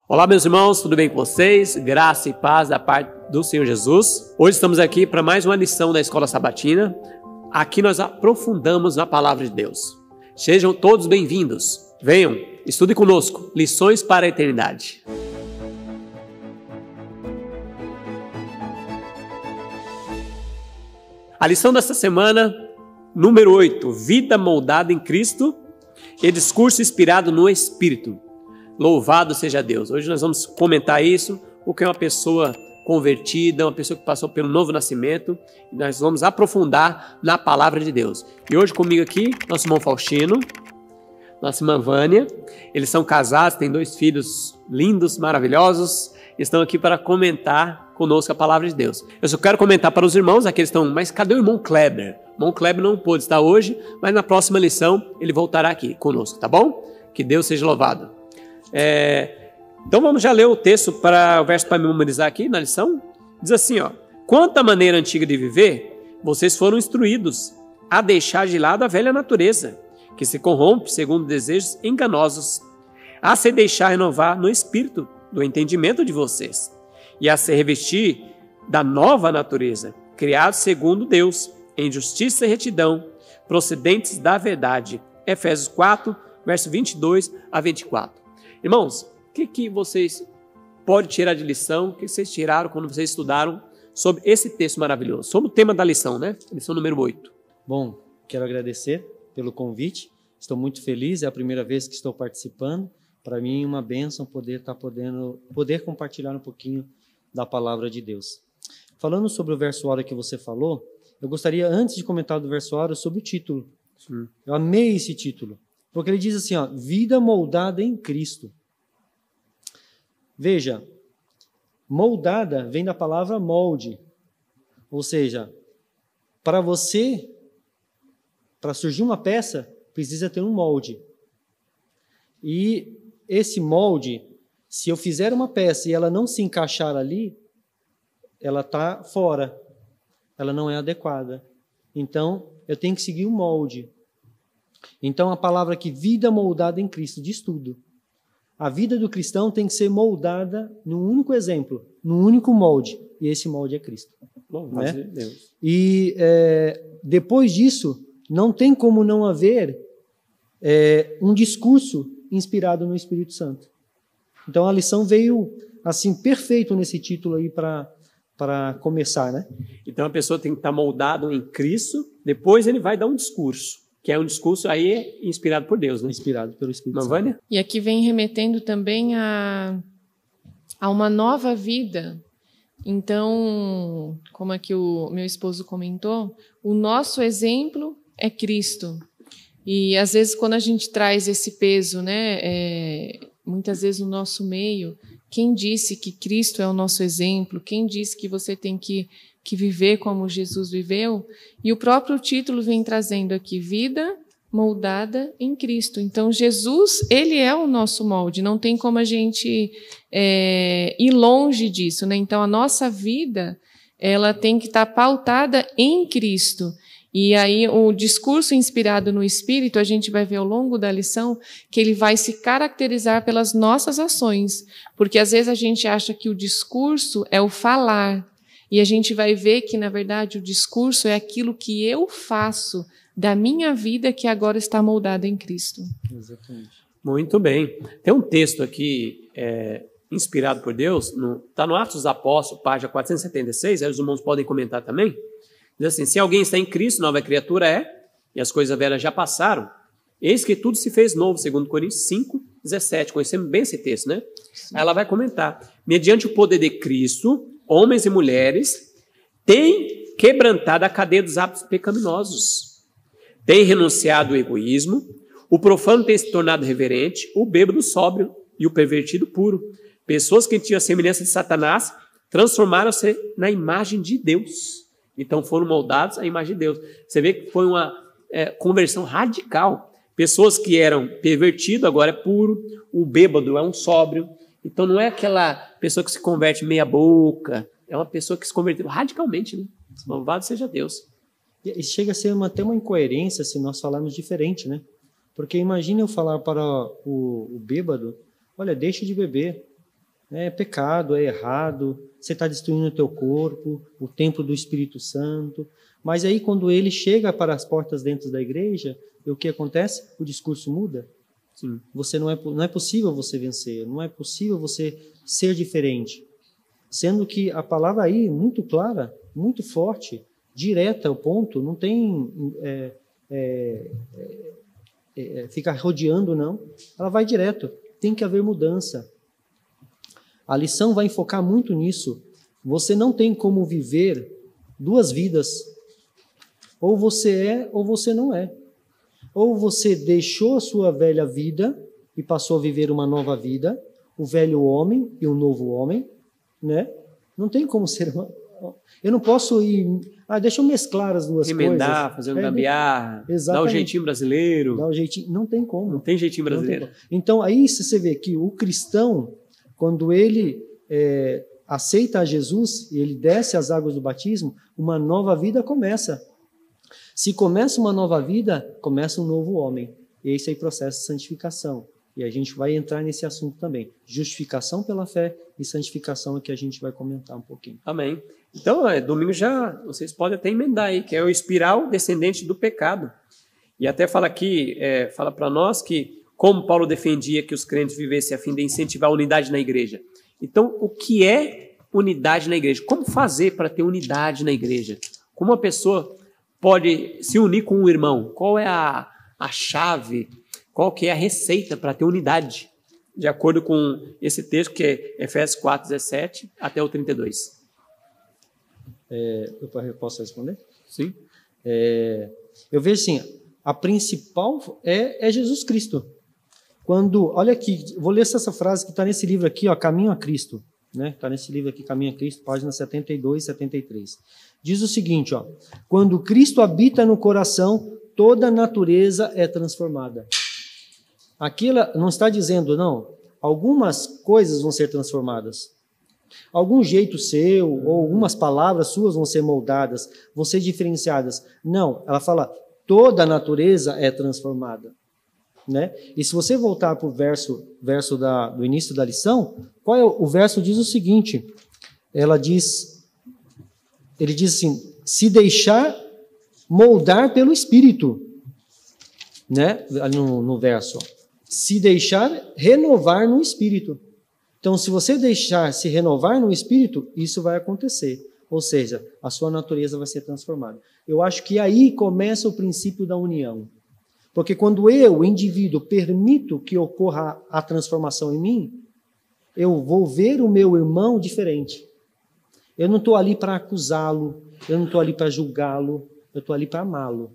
Olá, meus irmãos, tudo bem com vocês? Graça e paz da parte do Senhor Jesus. Hoje estamos aqui para mais uma lição da Escola Sabatina. Aqui nós aprofundamos na Palavra de Deus. Sejam todos bem-vindos. Venham, estude conosco. Lições para a eternidade. A lição desta semana, número 8, Vida moldada em Cristo e discurso inspirado no Espírito. Louvado seja Deus. Hoje nós vamos comentar isso, o que é uma pessoa convertida, uma pessoa que passou pelo novo nascimento, e nós vamos aprofundar na palavra de Deus. E hoje comigo aqui, nosso irmão Faustino, nossa irmã Vânia, eles são casados, têm 2 filhos lindos, maravilhosos, estão aqui para comentar conosco a palavra de Deus. Eu só quero comentar para os irmãos, aqueles que estão, mas cadê o irmão Kleber? O irmão Kleber não pôde estar hoje, mas na próxima lição ele voltará aqui conosco, tá bom? Que Deus seja louvado. Então vamos já ler o texto para o verso para memorizar aqui na lição. Diz assim, ó: quanto à maneira antiga de viver, vocês foram instruídos a deixar de lado a velha natureza, que se corrompe segundo desejos enganosos, a se deixar renovar no espírito do entendimento de vocês, e a se revestir da nova natureza, criados segundo Deus, em justiça e retidão, procedentes da verdade. Efésios 4, verso 22 a 24. Irmãos, o que vocês podem tirar de lição? O que vocês tiraram quando vocês estudaram sobre esse texto maravilhoso? Sobre o tema da lição, né? Lição número 8. Bom, quero agradecer pelo convite. Estou muito feliz, é a primeira vez que estou participando. Para mim é uma bênção poder compartilhar um pouquinho da palavra de Deus. Falando sobre o versuário que você falou, eu gostaria, antes de comentar do versuário, sobre o título. Sim. Eu amei esse título. Porque ele diz assim, ó, vida moldada em Cristo. Veja, moldada vem da palavra molde. Ou seja, para surgir uma peça, precisa ter um molde. E esse molde, se eu fizer uma peça e ela não se encaixar ali, ela está fora. Ela não é adequada. Então, eu tenho que seguir o molde. Então, a palavra aqui, vida moldada em Cristo, diz tudo. A vida do cristão tem que ser moldada num único exemplo, num único molde. E esse molde é Cristo. Bom, né? Deus. E depois disso, não tem como não haver um discurso inspirado no Espírito Santo. Então, a lição veio assim perfeito nesse título aí para começar, né? Então, a pessoa tem que estar moldada em Cristo, depois ele vai dar um discurso. Que é um discurso aí inspirado por Deus, né? Inspirado pelo Espírito Santo. Vânia? E aqui vem remetendo também a uma nova vida. Então, como aqui o meu esposo comentou, o nosso exemplo é Cristo. E às vezes quando a gente traz esse peso, né, muitas vezes no nosso meio, quem disse que Cristo é o nosso exemplo? Quem disse que você tem que viver como Jesus viveu? E o próprio título vem trazendo aqui, vida moldada em Cristo. Então, Jesus, ele é o nosso molde, não tem como a gente ir longe disso, né? Então, a nossa vida, ela tem que estar pautada em Cristo. E aí, o discurso inspirado no Espírito, a gente vai ver ao longo da lição que ele vai se caracterizar pelas nossas ações. Porque, às vezes, a gente acha que o discurso é o falar. E a gente vai ver que, na verdade, o discurso é aquilo que eu faço da minha vida que agora está moldada em Cristo. Exatamente. Muito bem. Tem um texto aqui inspirado por Deus, está no Atos dos Apóstolos, página 476, aí os irmãos podem comentar também. Diz assim, se alguém está em Cristo, nova criatura é, e as coisas velhas já passaram, eis que tudo se fez novo, segundo Coríntios 5, 17. Conhecemos bem esse texto, né? Sim. Aí ela vai comentar, mediante o poder de Cristo, homens e mulheres têm quebrantado a cadeia dos hábitos pecaminosos, têm renunciado ao egoísmo, o profano tem se tornado reverente, o bêbado sóbrio e o pervertido puro. Pessoas que tinham a semelhança de Satanás transformaram-se na imagem de Deus. Então foram moldados à imagem de Deus. Você vê que foi uma conversão radical. Pessoas que eram pervertidas agora é puro, o bêbado é um sóbrio. Então não é aquela pessoa que se converte meia boca, é uma pessoa que se converteu radicalmente, né? Louvado seja Deus. E chega a ser até uma incoerência se nós falarmos diferente, né? Porque imagine eu falar para o bêbado, olha, deixe de beber. É pecado, é errado, você está destruindo o teu corpo, o templo do Espírito Santo. Mas aí quando ele chega para as portas dentro da igreja, o que acontece? O discurso muda. Sim. Você não é possível você vencer, não é possível você ser diferente. Sendo que a palavra aí, muito clara, muito forte, direta ao ponto, não tem ficar rodeando, não. Ela vai direto, tem que haver mudança. A lição vai enfocar muito nisso. Você não tem como viver duas vidas. Ou você é, ou você não é. Ou você deixou a sua velha vida e passou a viver uma nova vida, o velho homem e o novo homem, né? Não tem como ser... Eu não posso ir... deixa eu mesclar as duas coisas. Emendar, fazer um gambiarra, dar o jeitinho brasileiro. Dar o jeitinho... Não tem como. Não tem jeitinho brasileiro. Então, aí você vê que o cristão, quando ele aceita a Jesus e ele desce as águas do batismo, uma nova vida começa. Se começa uma nova vida, começa um novo homem. E esse é o processo de santificação. E a gente vai entrar nesse assunto também. Justificação pela fé e santificação é que a gente vai comentar um pouquinho. Amém. Então, domingo já, vocês podem até emendar aí, que é o espiral descendente do pecado. E até fala aqui, fala para nós que, como Paulo defendia que os crentes vivessem a fim de incentivar a unidade na igreja. Então, o que é unidade na igreja? Como fazer para ter unidade na igreja? Como uma pessoa pode se unir com um irmão? Qual é a chave? Qual que é a receita para ter unidade? De acordo com esse texto, que é Efésios 4:17 até o 32. Eu posso responder? Sim. Eu vejo assim, a principal é Jesus Cristo. Olha aqui, vou ler essa frase que está nesse livro aqui, ó, Caminho a Cristo. Está nesse livro aqui, Caminho a Cristo, página 72 e 73. Diz o seguinte, ó, quando Cristo habita no coração, toda a natureza é transformada. Aqui não está dizendo, não, algumas coisas vão ser transformadas. Algum jeito seu, ou algumas palavras suas vão ser moldadas, vão ser diferenciadas. Não, ela fala, toda a natureza é transformada. Né? E se você voltar para o verso do início da lição, o verso diz o seguinte, ele diz assim, se deixar moldar pelo Espírito, né? No verso, se deixar renovar no Espírito. Então, se você deixar se renovar no Espírito, isso vai acontecer, ou seja, a sua natureza vai ser transformada. Eu acho que aí começa o princípio da união. Porque quando eu, o indivíduo, permito que ocorra a transformação em mim, eu vou ver o meu irmão diferente. Eu não estou ali para acusá-lo, eu não estou ali para julgá-lo, eu estou ali para amá-lo.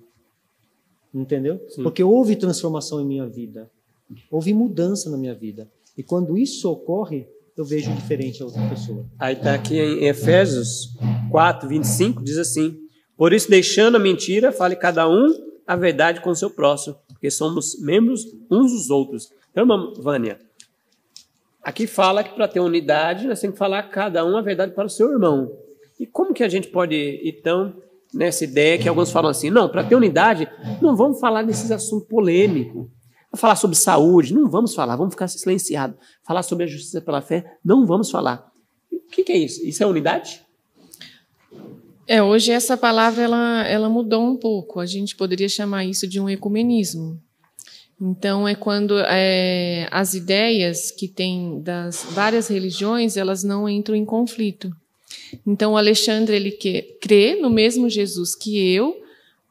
Entendeu? Sim. Porque houve transformação em minha vida, houve mudança na minha vida. E quando isso ocorre, eu vejo diferente a outra pessoa. Aí está aqui em Efésios 4:25, diz assim, por isso, deixando a mentira, fale cada um a verdade com o seu próximo, porque somos membros uns dos outros. Então, Vânia, aqui fala que para ter unidade, nós temos que falar cada um a verdade para o seu irmão. E como que a gente pode, então, nessa ideia que alguns falam assim, não, para ter unidade, não vamos falar desses assuntos polêmicos. Falar sobre saúde, não vamos falar, vamos ficar silenciados. Falar sobre a justiça pela fé, não vamos falar. O que é isso? Isso é unidade? Hoje essa palavra ela mudou um pouco. A gente poderia chamar isso de um ecumenismo. Então, é quando as ideias que tem das várias religiões, elas não entram em conflito. Então, o Alexandre, ele crê no mesmo Jesus que eu,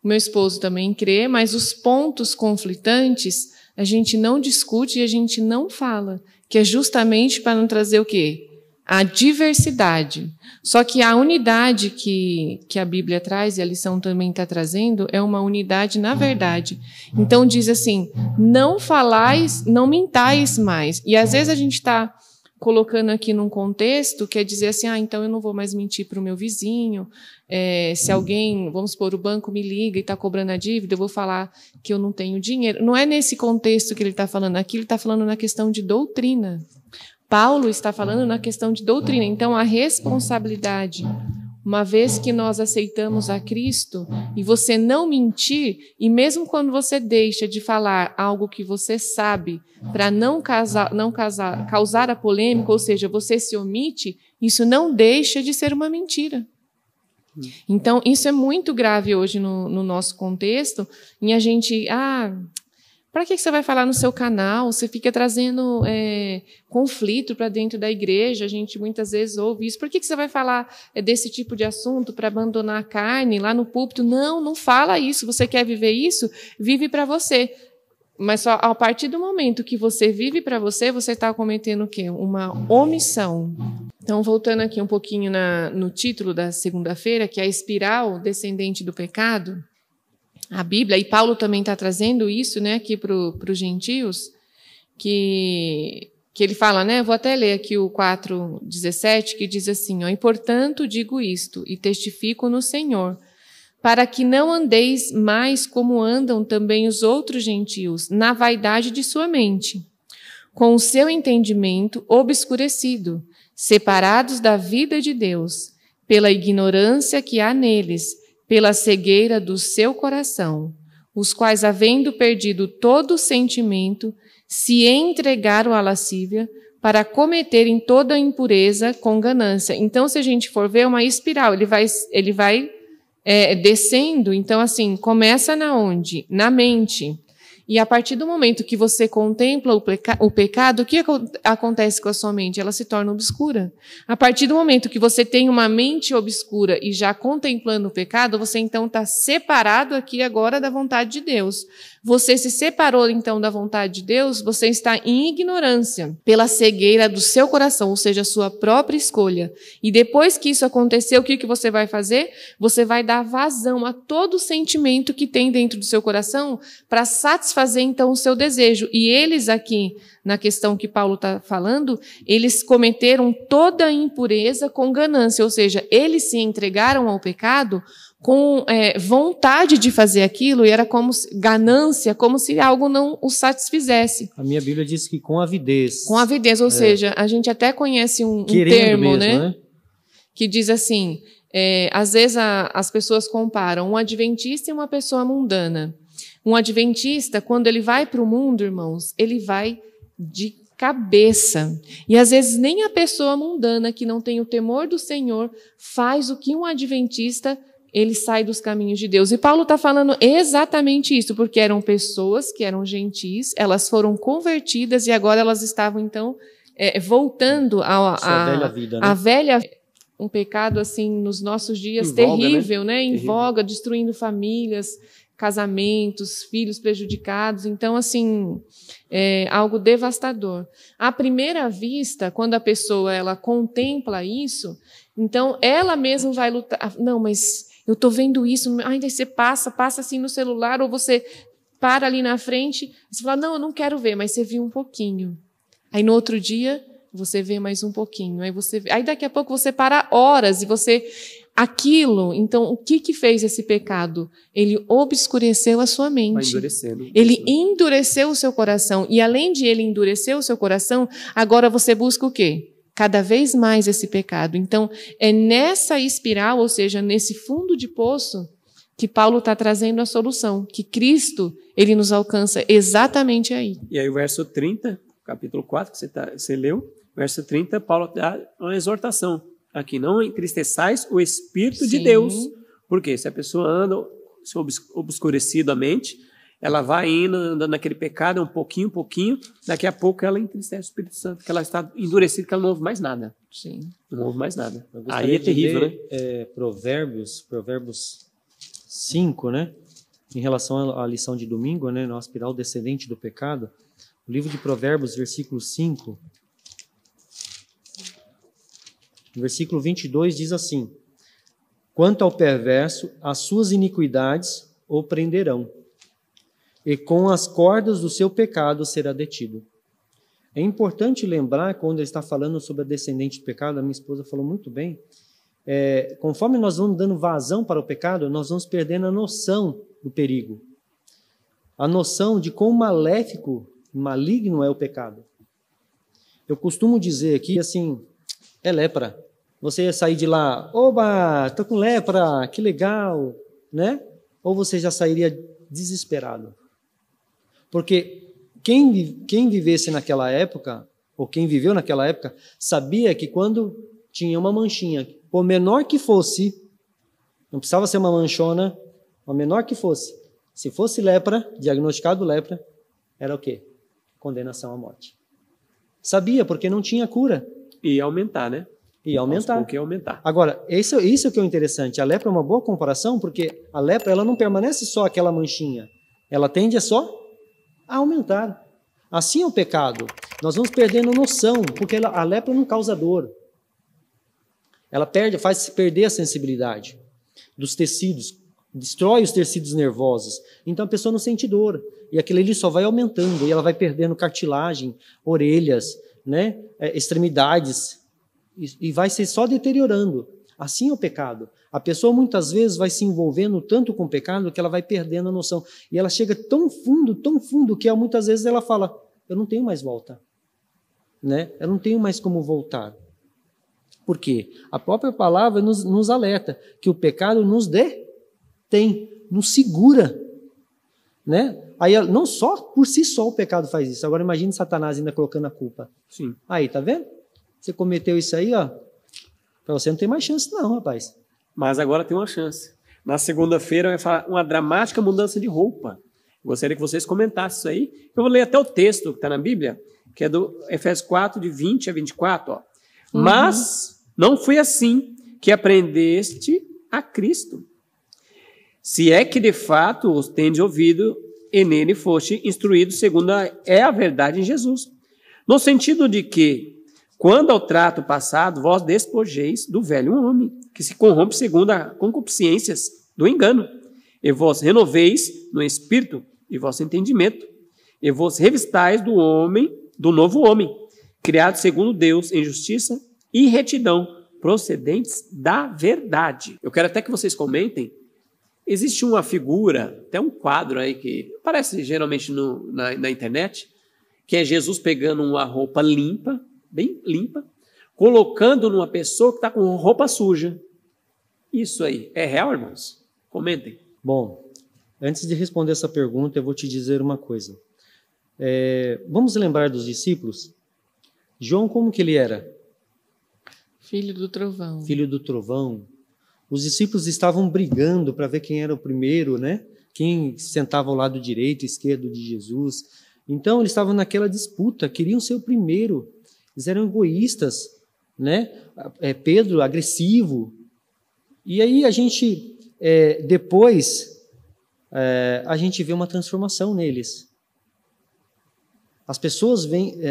o meu esposo também crê, mas os pontos conflitantes a gente não discute e a gente não fala, que é justamente para não trazer o quê? A diversidade. Só que a unidade que a Bíblia traz, e a lição também está trazendo, é uma unidade na verdade. Então diz assim, não falais, não mintais mais. E às vezes a gente está colocando aqui num contexto, quer dizer assim, então eu não vou mais mentir para o meu vizinho, se alguém, vamos supor, o banco me liga e está cobrando a dívida, eu vou falar que eu não tenho dinheiro. Não é nesse contexto que ele está falando aqui, ele está falando na questão de doutrina. Paulo está falando na questão de doutrina. Então, a responsabilidade uma vez que nós aceitamos a Cristo, e você não mentir, e mesmo quando você deixa de falar algo que você sabe, para não causar a polêmica, ou seja, você se omite, isso não deixa de ser uma mentira. Então, isso é muito grave hoje no nosso contexto, em a gente... para que você vai falar no seu canal? Você fica trazendo conflito para dentro da igreja. A gente muitas vezes ouve isso. Por que você vai falar desse tipo de assunto para abandonar a carne lá no púlpito? Não fala isso. Você quer viver isso? Vive para você. Mas só a partir do momento que você vive para você, você está cometendo o quê? Uma omissão. Então, voltando aqui um pouquinho no título da segunda-feira, que é a espiral descendente do pecado, a Bíblia, e Paulo também está trazendo isso, né, aqui para os gentios, que ele fala, né, vou até ler aqui o 4:17, que diz assim, e portanto digo isto, e testifico no Senhor, para que não andeis mais como andam também os outros gentios, na vaidade de sua mente, com o seu entendimento obscurecido, separados da vida de Deus, pela ignorância que há neles, pela cegueira do seu coração, os quais, havendo perdido todo o sentimento, se entregaram à lascívia para cometerem toda a impureza com ganância. Então, se a gente for ver, é uma espiral, ele vai descendo. Então, assim, começa na onde? Na mente. E a partir do momento que você contempla o pecado, o que acontece com a sua mente? Ela se torna obscura. A partir do momento que você tem uma mente obscura e já contemplando o pecado, você então está separado aqui agora da vontade de Deus. Você se separou então da vontade de Deus, você está em ignorância pela cegueira do seu coração, ou seja, a sua própria escolha. E depois que isso aconteceu, o que você vai fazer? Você vai dar vazão a todo o sentimento que tem dentro do seu coração para satisfazer então o seu desejo. E eles aqui, na questão que Paulo está falando, eles cometeram toda a impureza com ganância, ou seja, eles se entregaram ao pecado com vontade de fazer aquilo, e era como ganância, como se algo não o satisfizesse. A minha Bíblia diz que com avidez. Com avidez, ou seja, a gente até conhece um termo, mesmo, né? Que diz assim, às vezes as pessoas comparam um adventista e uma pessoa mundana. Um adventista, quando ele vai para o mundo, irmãos, ele vai de cabeça. E às vezes nem a pessoa mundana, que não tem o temor do Senhor, faz o que um adventista, ele sai dos caminhos de Deus. E Paulo está falando exatamente isso, porque eram pessoas que eram gentis, elas foram convertidas e agora elas estavam, então, voltando à velha vida, né? Um pecado, assim, nos nossos dias, terrível, né? Em voga, destruindo famílias, casamentos, filhos prejudicados. Então, assim, é algo devastador. À primeira vista, quando a pessoa ela contempla isso, então ela mesma vai lutar. Não, mas eu estou vendo isso. Ainda você passa assim no celular, ou você para ali na frente, e você fala, não, eu não quero ver, mas você viu um pouquinho. Aí no outro dia, você vê mais um pouquinho. Aí daqui a pouco você para horas e você... Aquilo, então, o que fez esse pecado? Ele obscureceu a sua mente. Ele endureceu o seu coração. E além de ele endurecer o seu coração, agora você busca o quê? Cada vez mais esse pecado. Então, é nessa espiral, ou seja, nesse fundo de poço, que Paulo está trazendo a solução. Que Cristo, ele nos alcança exatamente aí. E aí o verso 30, capítulo 4, que você leu, verso 30, Paulo dá uma exortação. Aqui, não entristeçais o Espírito de Deus. Porque se a pessoa anda obscurecida a mente, ela vai indo, andando naquele pecado, um pouquinho, daqui a pouco ela entristece o Espírito Santo, que ela está endurecida, que ela não ouve mais nada. Sim. Não ouve mais nada. Aí é terrível, né? Provérbios 5, né? Em relação à lição de domingo, né? No espiral descendente do pecado. O livro de Provérbios, versículo 5... No versículo 22 diz assim: quanto ao perverso, as suas iniquidades o prenderão, e com as cordas do seu pecado será detido. É importante lembrar, quando ele está falando sobre a descendente do pecado, a minha esposa falou muito bem, conforme nós vamos dando vazão para o pecado, nós vamos perdendo a noção do perigo, a noção de quão maléfico, maligno é o pecado. Eu costumo dizer aqui, assim, é lepra. Você ia sair de lá, oba, tô com lepra, que legal, né? Ou você já sairia desesperado? Porque quem vivesse naquela época, ou quem viveu naquela época, sabia que quando tinha uma manchinha, por menor que fosse, não precisava ser uma manchona, por menor que fosse, se fosse lepra, diagnosticado lepra, era o quê? Condenação à morte. Sabia, porque não tinha cura. Ia aumentar, né? Ia aumentar. Ia aumentar. Agora, isso é o que é interessante. A lepra é uma boa comparação, porque a lepra ela não permanece só aquela manchinha. Ela tende só a aumentar. Assim é o pecado. Nós vamos perdendo noção, porque a lepra não causa dor. Ela faz perder a sensibilidade dos tecidos, destrói os tecidos nervosos. Então a pessoa não sente dor. E aquilo ali só vai aumentando, e ela vai perdendo cartilagem, orelhas, né, extremidades, e vai ser só deteriorando. Assim é o pecado. A pessoa muitas vezes vai se envolvendo tanto com o pecado que ela vai perdendo a noção. E ela chega tão fundo, que muitas vezes ela fala, eu não tenho mais volta. Né? Eu não tenho mais como voltar. Por quê? A própria palavra nos alerta que o pecado nos detém, nos segura. Né? Aí, não só por si só o pecado faz isso. Agora imagine Satanás ainda colocando a culpa. Sim. Aí, tá vendo? Você cometeu isso aí, ó. Para você não tem mais chance não, rapaz. Mas agora tem uma chance. Na segunda-feira vai falar uma dramática mudança de roupa. Gostaria que vocês comentassem isso aí. Eu vou ler até o texto que está na Bíblia, que é do Efésios 4, de 20 a 24. Ó. Mas não foi assim que aprendeste a Cristo. Se é que de fato os tendes ouvido e nele foste instruído segundo a verdade em Jesus. No sentido de que, quando ao trato passado, vós despojeis do velho homem, que se corrompe segundo as concupiscências do engano, e vós renoveis no espírito e vosso entendimento, e vos revistais do novo homem, criado segundo Deus em justiça e retidão, procedentes da verdade. Eu quero até que vocês comentem. Existe uma figura, até um quadro aí que aparece geralmente na internet, que é Jesus pegando uma roupa limpa, bem limpa, colocando numa pessoa que está com roupa suja. Isso aí é real, irmãos? Comentem. Bom, antes de responder essa pergunta, eu vou te dizer uma coisa. Vamos lembrar dos discípulos? João, como que ele era? Filho do trovão. Filho do trovão. Os discípulos estavam brigando para ver quem era o primeiro, né? Quem sentava ao lado direito e esquerdo de Jesus. Então, eles estavam naquela disputa, queriam ser o primeiro. Eles eram egoístas, né? Pedro, agressivo. E aí a gente, depois, a gente vê uma transformação neles. As pessoas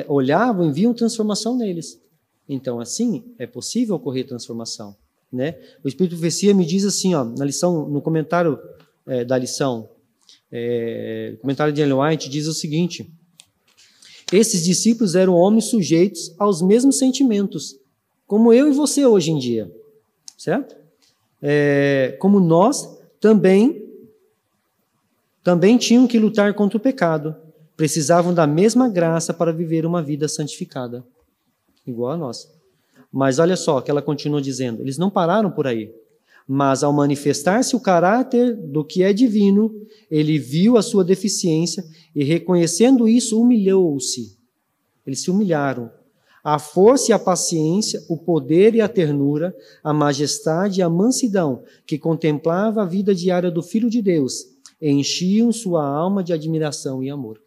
olhavam e viam transformação neles. Então, assim, é possível ocorrer transformação. Né? O Espírito de Profecia me diz assim, ó, na lição, no comentário da lição, o comentário de Ellen White diz o seguinte: esses discípulos eram homens sujeitos aos mesmos sentimentos, como eu e você hoje em dia, certo? Como nós também tinham que lutar contra o pecado, precisavam da mesma graça para viver uma vida santificada, igual a nós. Mas olha só o que ela continua dizendo, eles não pararam por aí, mas ao manifestar-se o caráter do que é divino, ele viu a sua deficiência e, reconhecendo isso, humilhou-se. Eles se humilharam. A força e a paciência, o poder e a ternura, a majestade e a mansidão que contemplava a vida diária do Filho de Deus, enchiam sua alma de admiração e amor.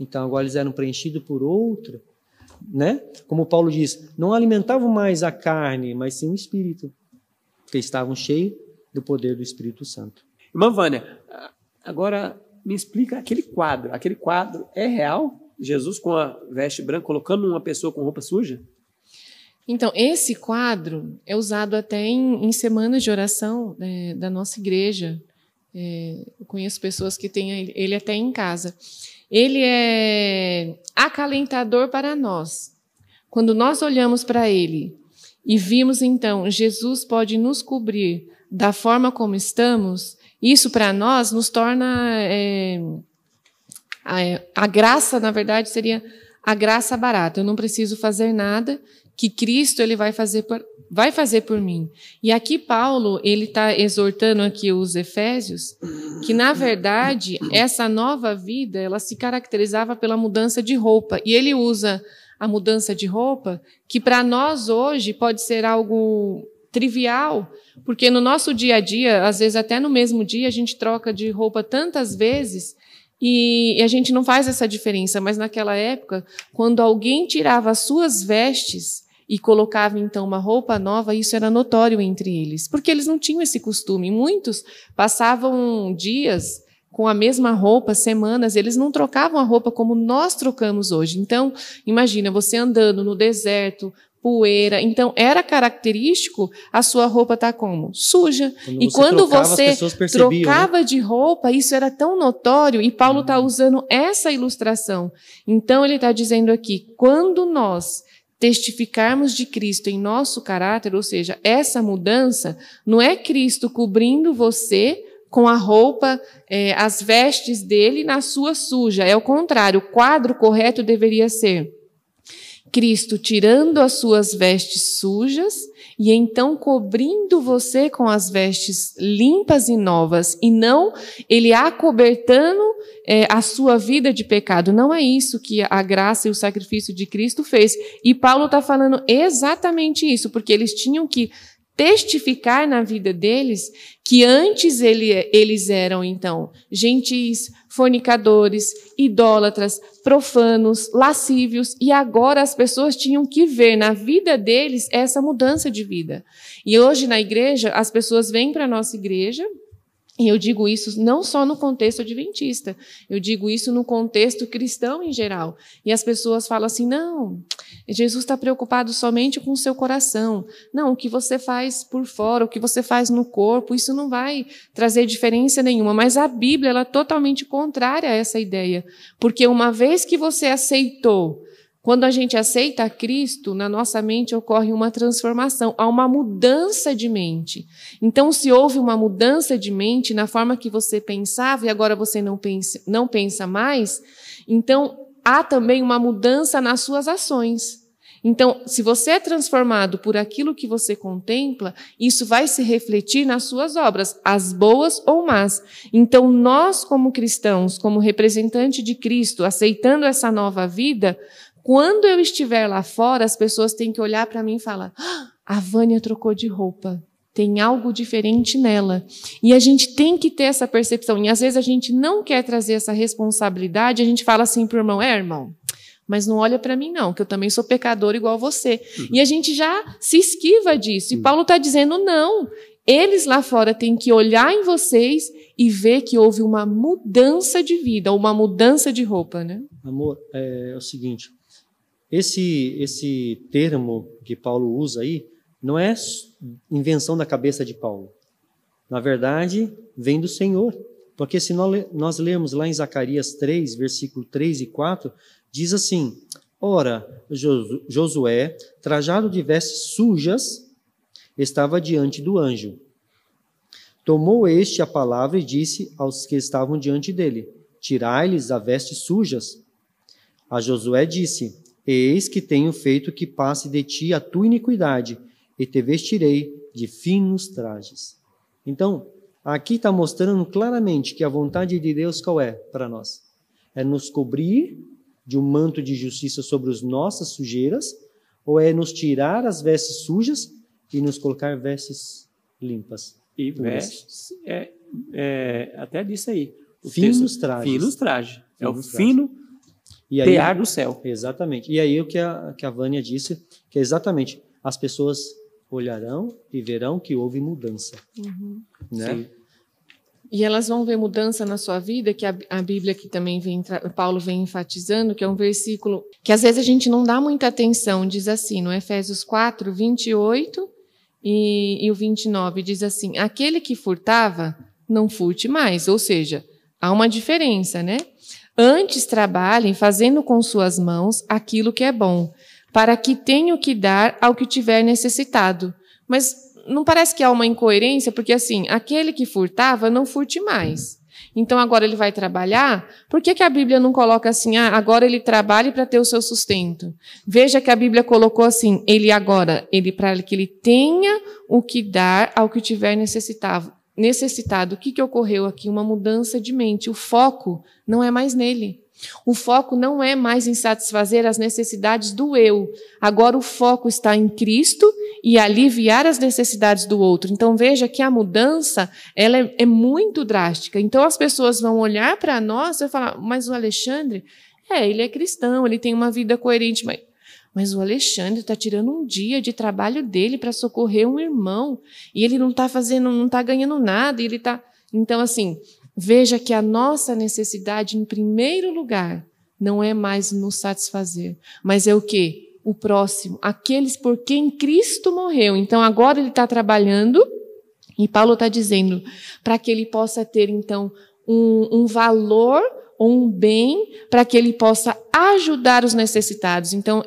Então agora eles eram preenchidos por outra, né? Como Paulo diz, não alimentavam mais a carne, mas sim o espírito, porque estavam cheios do poder do Espírito Santo. Irmã Vânia, agora me explica aquele quadro. Aquele quadro é real? Jesus com a veste branca colocando uma pessoa com roupa suja? Então, esse quadro é usado até em semanas de oração da nossa igreja. Eu conheço pessoas que têm ele até em casa. Ele é acalentador para nós. Quando nós olhamos para ele e vimos, então, Jesus pode nos cobrir da forma como estamos, isso para nós nos torna... a graça, na verdade, seria a graça barata. Eu não preciso fazer nada, que Cristo ele vai fazer por mim. E aqui Paulo ele está exortando aqui os Efésios que, na verdade, essa nova vida ela se caracterizava pela mudança de roupa. E ele usa a mudança de roupa, que para nós hoje pode ser algo trivial, porque no nosso dia a dia, às vezes até no mesmo dia, a gente troca de roupa tantas vezes e a gente não faz essa diferença. Mas naquela época, quando alguém tirava as suas vestes e colocava então uma roupa nova, isso era notório entre eles, porque eles não tinham esse costume. Muitos passavam dias com a mesma roupa, semanas, eles não trocavam a roupa como nós trocamos hoje. Então, imagina, você andando no deserto, poeira, então era característico a sua roupa estar como? Suja. E quando você trocava de roupa, isso era tão notório, e Paulo está usando essa ilustração. Então, ele está dizendo aqui, quando nós testificarmos de Cristo em nosso caráter, ou seja, essa mudança, não é Cristo cobrindo você com a roupa, as vestes dele na sua suja. É o contrário, o quadro correto deveria ser Cristo tirando as suas vestes sujas e então cobrindo você com as vestes limpas e novas, e não ele acobertando a sua vida de pecado. Não é isso que a graça e o sacrifício de Cristo fez. E Paulo está falando exatamente isso, porque eles tinham que testificar na vida deles que antes eles eram, então, gentis, fornicadores, idólatras, profanos, lascívios, e agora as pessoas tinham que ver na vida deles essa mudança de vida. E hoje na igreja, as pessoas vêm para a nossa igreja, e eu digo isso não só no contexto adventista, eu digo isso no contexto cristão em geral. E as pessoas falam assim, não, Jesus está preocupado somente com o seu coração. Não, o que você faz por fora, o que você faz no corpo, isso não vai trazer diferença nenhuma. Mas a Bíblia ela é totalmente contrária a essa ideia. Porque uma vez que você aceitou, quando a gente aceita a Cristo, na nossa mente ocorre uma transformação, há uma mudança de mente. Então, se houve uma mudança de mente na forma que você pensava e agora você não pensa mais, então há também uma mudança nas suas ações. Então, se você é transformado por aquilo que você contempla, isso vai se refletir nas suas obras, as boas ou más. Então, nós como cristãos, como representante de Cristo, aceitando essa nova vida, quando eu estiver lá fora, as pessoas têm que olhar para mim e falar, a Vânia trocou de roupa, tem algo diferente nela. E a gente tem que ter essa percepção. E às vezes a gente não quer trazer essa responsabilidade, a gente fala assim para o irmão, irmão, mas não olha para mim não, que eu também sou pecador igual você. E a gente já se esquiva disso. E Paulo está dizendo, não, eles lá fora têm que olhar em vocês e ver que houve uma mudança de vida, uma mudança de roupa, né? Amor, é o seguinte, esse termo que Paulo usa aí não é invenção da cabeça de Paulo. Na verdade, vem do Senhor. Porque se nós lermos lá em Zacarias 3, versículo 3 e 4, diz assim, ora, Josué, trajado de vestes sujas, estava diante do anjo. Tomou este a palavra e disse aos que estavam diante dele, tirai-lhes as vestes sujas. A Josué disse, eis que tenho feito que passe de ti a tua iniquidade, e te vestirei de finos trajes. Então, aqui está mostrando claramente que a vontade de Deus qual é para nós? É nos cobrir de um manto de justiça sobre as nossas sujeiras, ou é nos tirar as vestes sujas e nos colocar vestes limpas? E vestes, até disso aí. Finos trajes. Finos trajes. É o fino e aí, tear do céu. Exatamente. E aí o que a Vânia disse, que é exatamente, as pessoas olharão e verão que houve mudança. Né? Sim. E elas vão ver mudança na sua vida, que a Bíblia aqui também Paulo vem enfatizando, que é um versículo que às vezes a gente não dá muita atenção, diz assim, no Efésios 4, 28 e o 29, diz assim, aquele que furtava, não furte mais, ou seja, há uma diferença, né? Antes trabalhem fazendo com suas mãos aquilo que é bom, para que tenha o que dar ao que tiver necessitado. Mas não parece que há uma incoerência? Porque assim, aquele que furtava, não furte mais. então agora ele vai trabalhar? Por que a Bíblia não coloca assim, agora ele trabalhe para ter o seu sustento? Veja que a Bíblia colocou assim, para que ele tenha o que dar ao que tiver necessitado. O que ocorreu aqui? Uma mudança de mente. O foco não é mais nele. O foco não é mais em satisfazer as necessidades do eu. Agora o foco está em Cristo e aliviar as necessidades do outro. Então veja que a mudança ela é muito drástica. Então as pessoas vão olhar para nós e falar, mas o Alexandre, ele é cristão, ele tem uma vida coerente, mas o Alexandre está tirando um dia de trabalho dele para socorrer um irmão e ele não está ganhando nada. Então assim, veja que a nossa necessidade, em primeiro lugar, não é mais nos satisfazer, mas é o quê? O próximo, aqueles por quem Cristo morreu. Então, agora ele está trabalhando, e Paulo está dizendo, para que ele possa ter, então, um valor ou um bem, para que ele possa ajudar os necessitados. Então,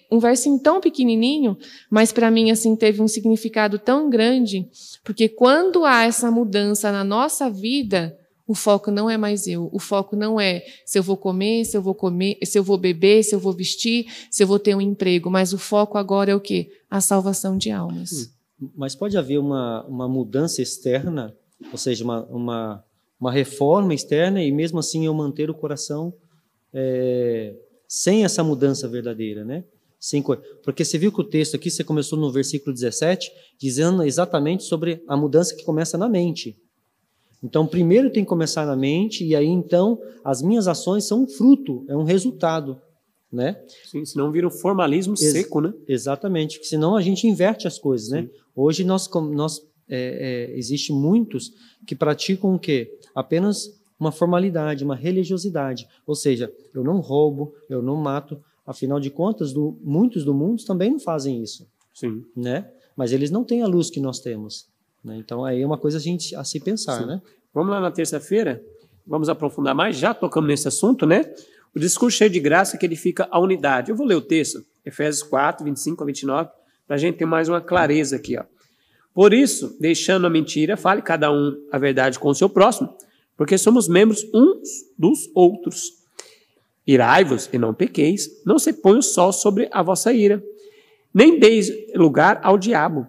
um versinho tão pequenininho, mas para mim assim teve um significado tão grande, porque quando há essa mudança na nossa vida, o foco não é mais eu, o foco não é se eu vou comer, se eu vou beber, se eu vou vestir, se eu vou ter um emprego, mas o foco agora é o quê? A salvação de almas. Mas pode haver uma mudança externa, ou seja, uma reforma externa, e mesmo assim eu manter o coração sem essa mudança verdadeira, né? Porque você viu que o texto aqui, você começou no versículo 17, dizendo exatamente sobre a mudança que começa na mente. Então, primeiro tem que começar na mente, e aí então as minhas ações são um fruto, é um resultado, né? Sim, senão vira um formalismo seco, né? Exatamente, porque senão a gente inverte as coisas, né? Hoje existe muitos que praticam o quê? Apenas uma formalidade, uma religiosidade. Ou seja, eu não roubo, eu não mato. Afinal de contas, muitos do mundo também não fazem isso. Sim. Né? Mas eles não têm a luz que nós temos. Né? Então, aí é uma coisa a se pensar. Né? Vamos lá na terça-feira, vamos aprofundar mais. Já tocamos nesse assunto, né? O discurso cheio de graça que edifica a unidade. Eu vou ler o texto, Efésios 4, 25 a 29, para a gente ter mais uma clareza aqui. Ó. Por isso, deixando a mentira, fale cada um a verdade com o seu próximo, porque somos membros uns dos outros. Irai-vos e não pequeis, não se põe o sol sobre a vossa ira, nem deis lugar ao diabo.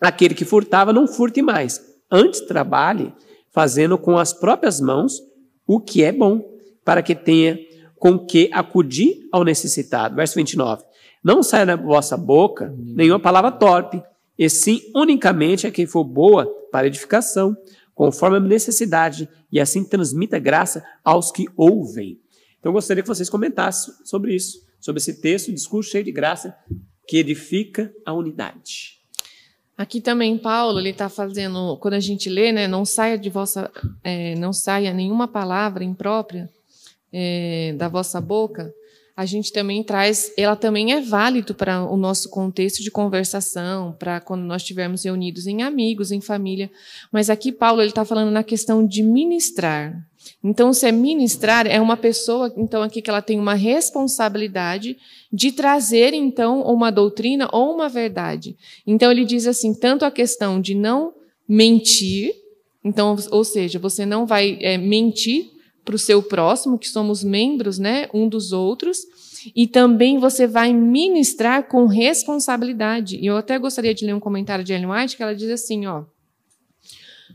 Aquele que furtava, não furte mais. Antes trabalhe, fazendo com as próprias mãos o que é bom, para que tenha com que acudir ao necessitado. Verso 29. Não saia da vossa boca nenhuma palavra torpe, e sim unicamente a que for boa para edificação, conforme a necessidade, e assim transmita graça aos que ouvem. Então, eu gostaria que vocês comentassem sobre isso, sobre esse texto, discurso cheio de graça, que edifica a unidade. Aqui também, Paulo, ele está fazendo, quando a gente lê, né, não saia nenhuma palavra imprópria da vossa boca, a gente também traz, ela também é válido para o nosso contexto de conversação, para quando nós estivermos reunidos em amigos, em família. Mas aqui Paulo ele está falando na questão de ministrar. Então, se é ministrar, é uma pessoa, então, aqui que ela tem uma responsabilidade de trazer, então, uma doutrina ou uma verdade. Então, ele diz assim, tanto a questão de não mentir, então, ou seja, você não vai mentir para o seu próximo, que somos membros, né, um dos outros, e também você vai ministrar com responsabilidade. E eu até gostaria de ler um comentário de Ellen White, que ela diz assim, ó,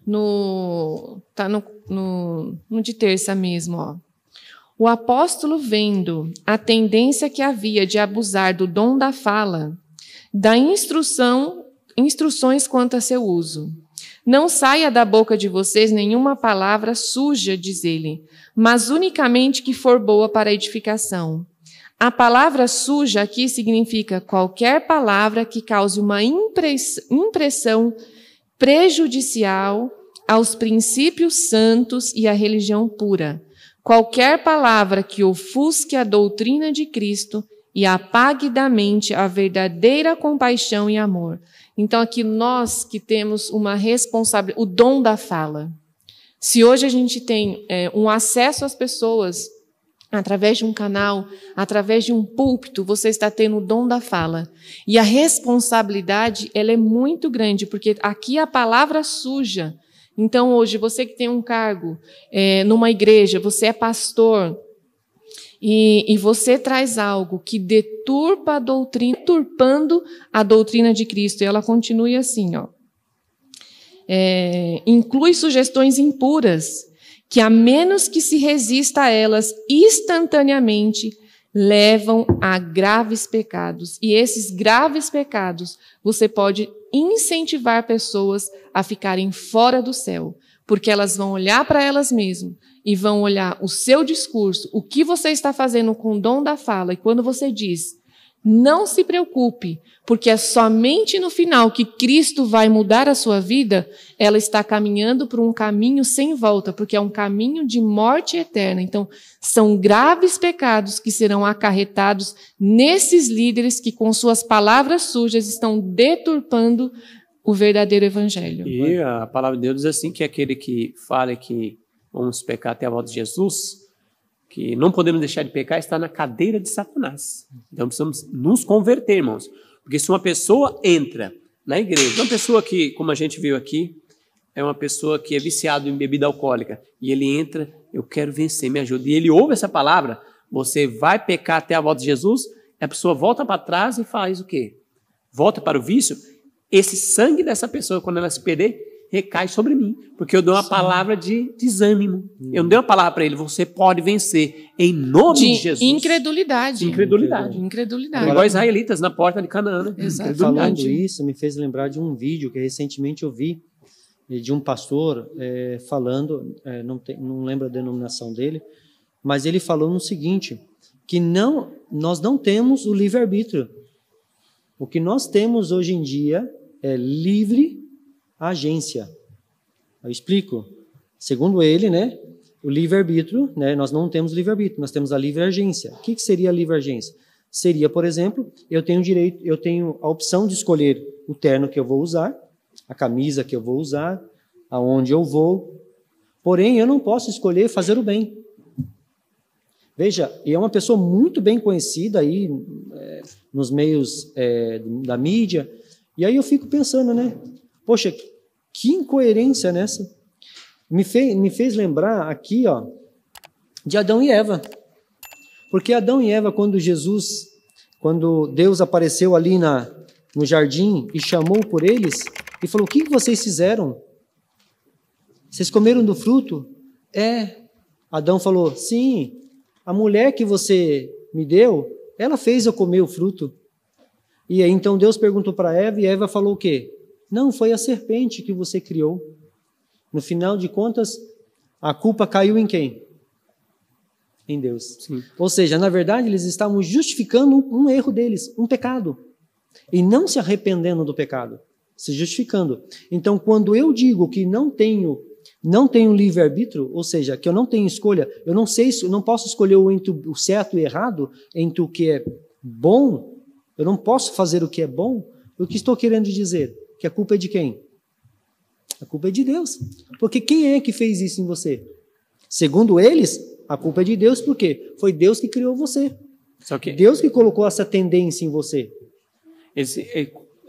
no de terça mesmo, ó. O apóstolo, vendo a tendência que havia de abusar do dom da fala, dá instruções quanto a seu uso. Não saia da boca de vocês nenhuma palavra suja, diz ele, mas unicamente que for boa para a edificação. A palavra suja aqui significa qualquer palavra que cause uma impressão prejudicial aos princípios santos e à religião pura. Qualquer palavra que ofusque a doutrina de Cristo e apague da mente a verdadeira compaixão e amor. Então, aqui nós que temos uma responsabilidade, o dom da fala. Se hoje a gente tem um acesso às pessoas, através de um canal, através de um púlpito, você está tendo o dom da fala. E a responsabilidade, ela é muito grande, porque aqui a palavra suja, Então, hoje, você que tem um cargo numa igreja, você é pastor, e você traz algo que deturpa a doutrina, deturpando a doutrina de Cristo, e ela continue assim, ó. Inclui sugestões impuras, que a menos que se resista a elas instantaneamente, levam a graves pecados. E esses graves pecados, você pode incentivar pessoas a ficarem fora do céu, porque elas vão olhar para elas mesmas e vão olhar o seu discurso, o que você está fazendo com o dom da fala, e quando você diz, não se preocupe, porque é somente no final que Cristo vai mudar a sua vida, ela está caminhando por um caminho sem volta, porque é um caminho de morte eterna. Então, são graves pecados que serão acarretados nesses líderes que, com suas palavras sujas, estão deturpando o verdadeiro evangelho. E a palavra de Deus diz assim, que aquele que fala que vamos pecar até a volta de Jesus, que não podemos deixar de pecar, está na cadeira de Satanás. Então precisamos nos converter, irmãos. Porque se uma pessoa entra na igreja, uma pessoa que, como a gente viu aqui, é uma pessoa que é viciado em bebida alcoólica, e ele entra, eu quero vencer, me ajuda. E ele ouve essa palavra, você vai pecar até a volta de Jesus, a pessoa volta para trás e faz o quê? Volta para o vício. Esse sangue dessa pessoa, quando ela se perder, recai sobre mim, porque eu dou uma palavra de desânimo. Eu não dei uma palavra para ele, você pode vencer, em nome de Jesus. Incredulidade. Incredulidade. Igual israelitas na porta de Canaã. Exato. Falando isso, me fez lembrar de um vídeo que recentemente eu vi, de um pastor falando, não lembro a denominação dele, mas ele falou no seguinte, que nós não temos o livre-arbítrio. O que nós temos hoje em dia é livre agência. Eu explico. Segundo ele, o livre-arbítrio, nós não temos livre-arbítrio, nós temos a livre-agência. O que seria a livre-agência? Seria, por exemplo, eu tenho a opção de escolher o terno que eu vou usar, a camisa que eu vou usar, aonde eu vou, porém eu não posso escolher fazer o bem. Veja, e é uma pessoa muito bem conhecida aí nos meios da mídia, e aí eu fico pensando, poxa, que incoerência nessa. Me fez lembrar aqui, de Adão e Eva. Porque Adão e Eva, quando Deus apareceu ali no jardim e chamou por eles, e falou, o que vocês fizeram? Vocês comeram do fruto? Adão falou, sim, a mulher que você me deu, ela fez eu comer o fruto. E aí então Deus perguntou para Eva, e Eva falou o quê? Não, foi a serpente que você criou. No final de contas, a culpa caiu em quem? Em Deus. Sim. Ou seja, na verdade, eles estavam justificando um erro deles, um pecado. E não se arrependendo do pecado, se justificando. Então, quando eu digo que não tenho livre-arbítrio, ou seja, que eu não tenho escolha, eu não posso escolher entre o certo e o errado, entre o que é bom, eu não posso fazer o que é bom, o que estou querendo dizer? Que a culpa é de quem? A culpa é de Deus. Porque quem é que fez isso em você? Segundo eles, a culpa é de Deus, porque foi Deus que criou você. Só que Deus que colocou essa tendência em você.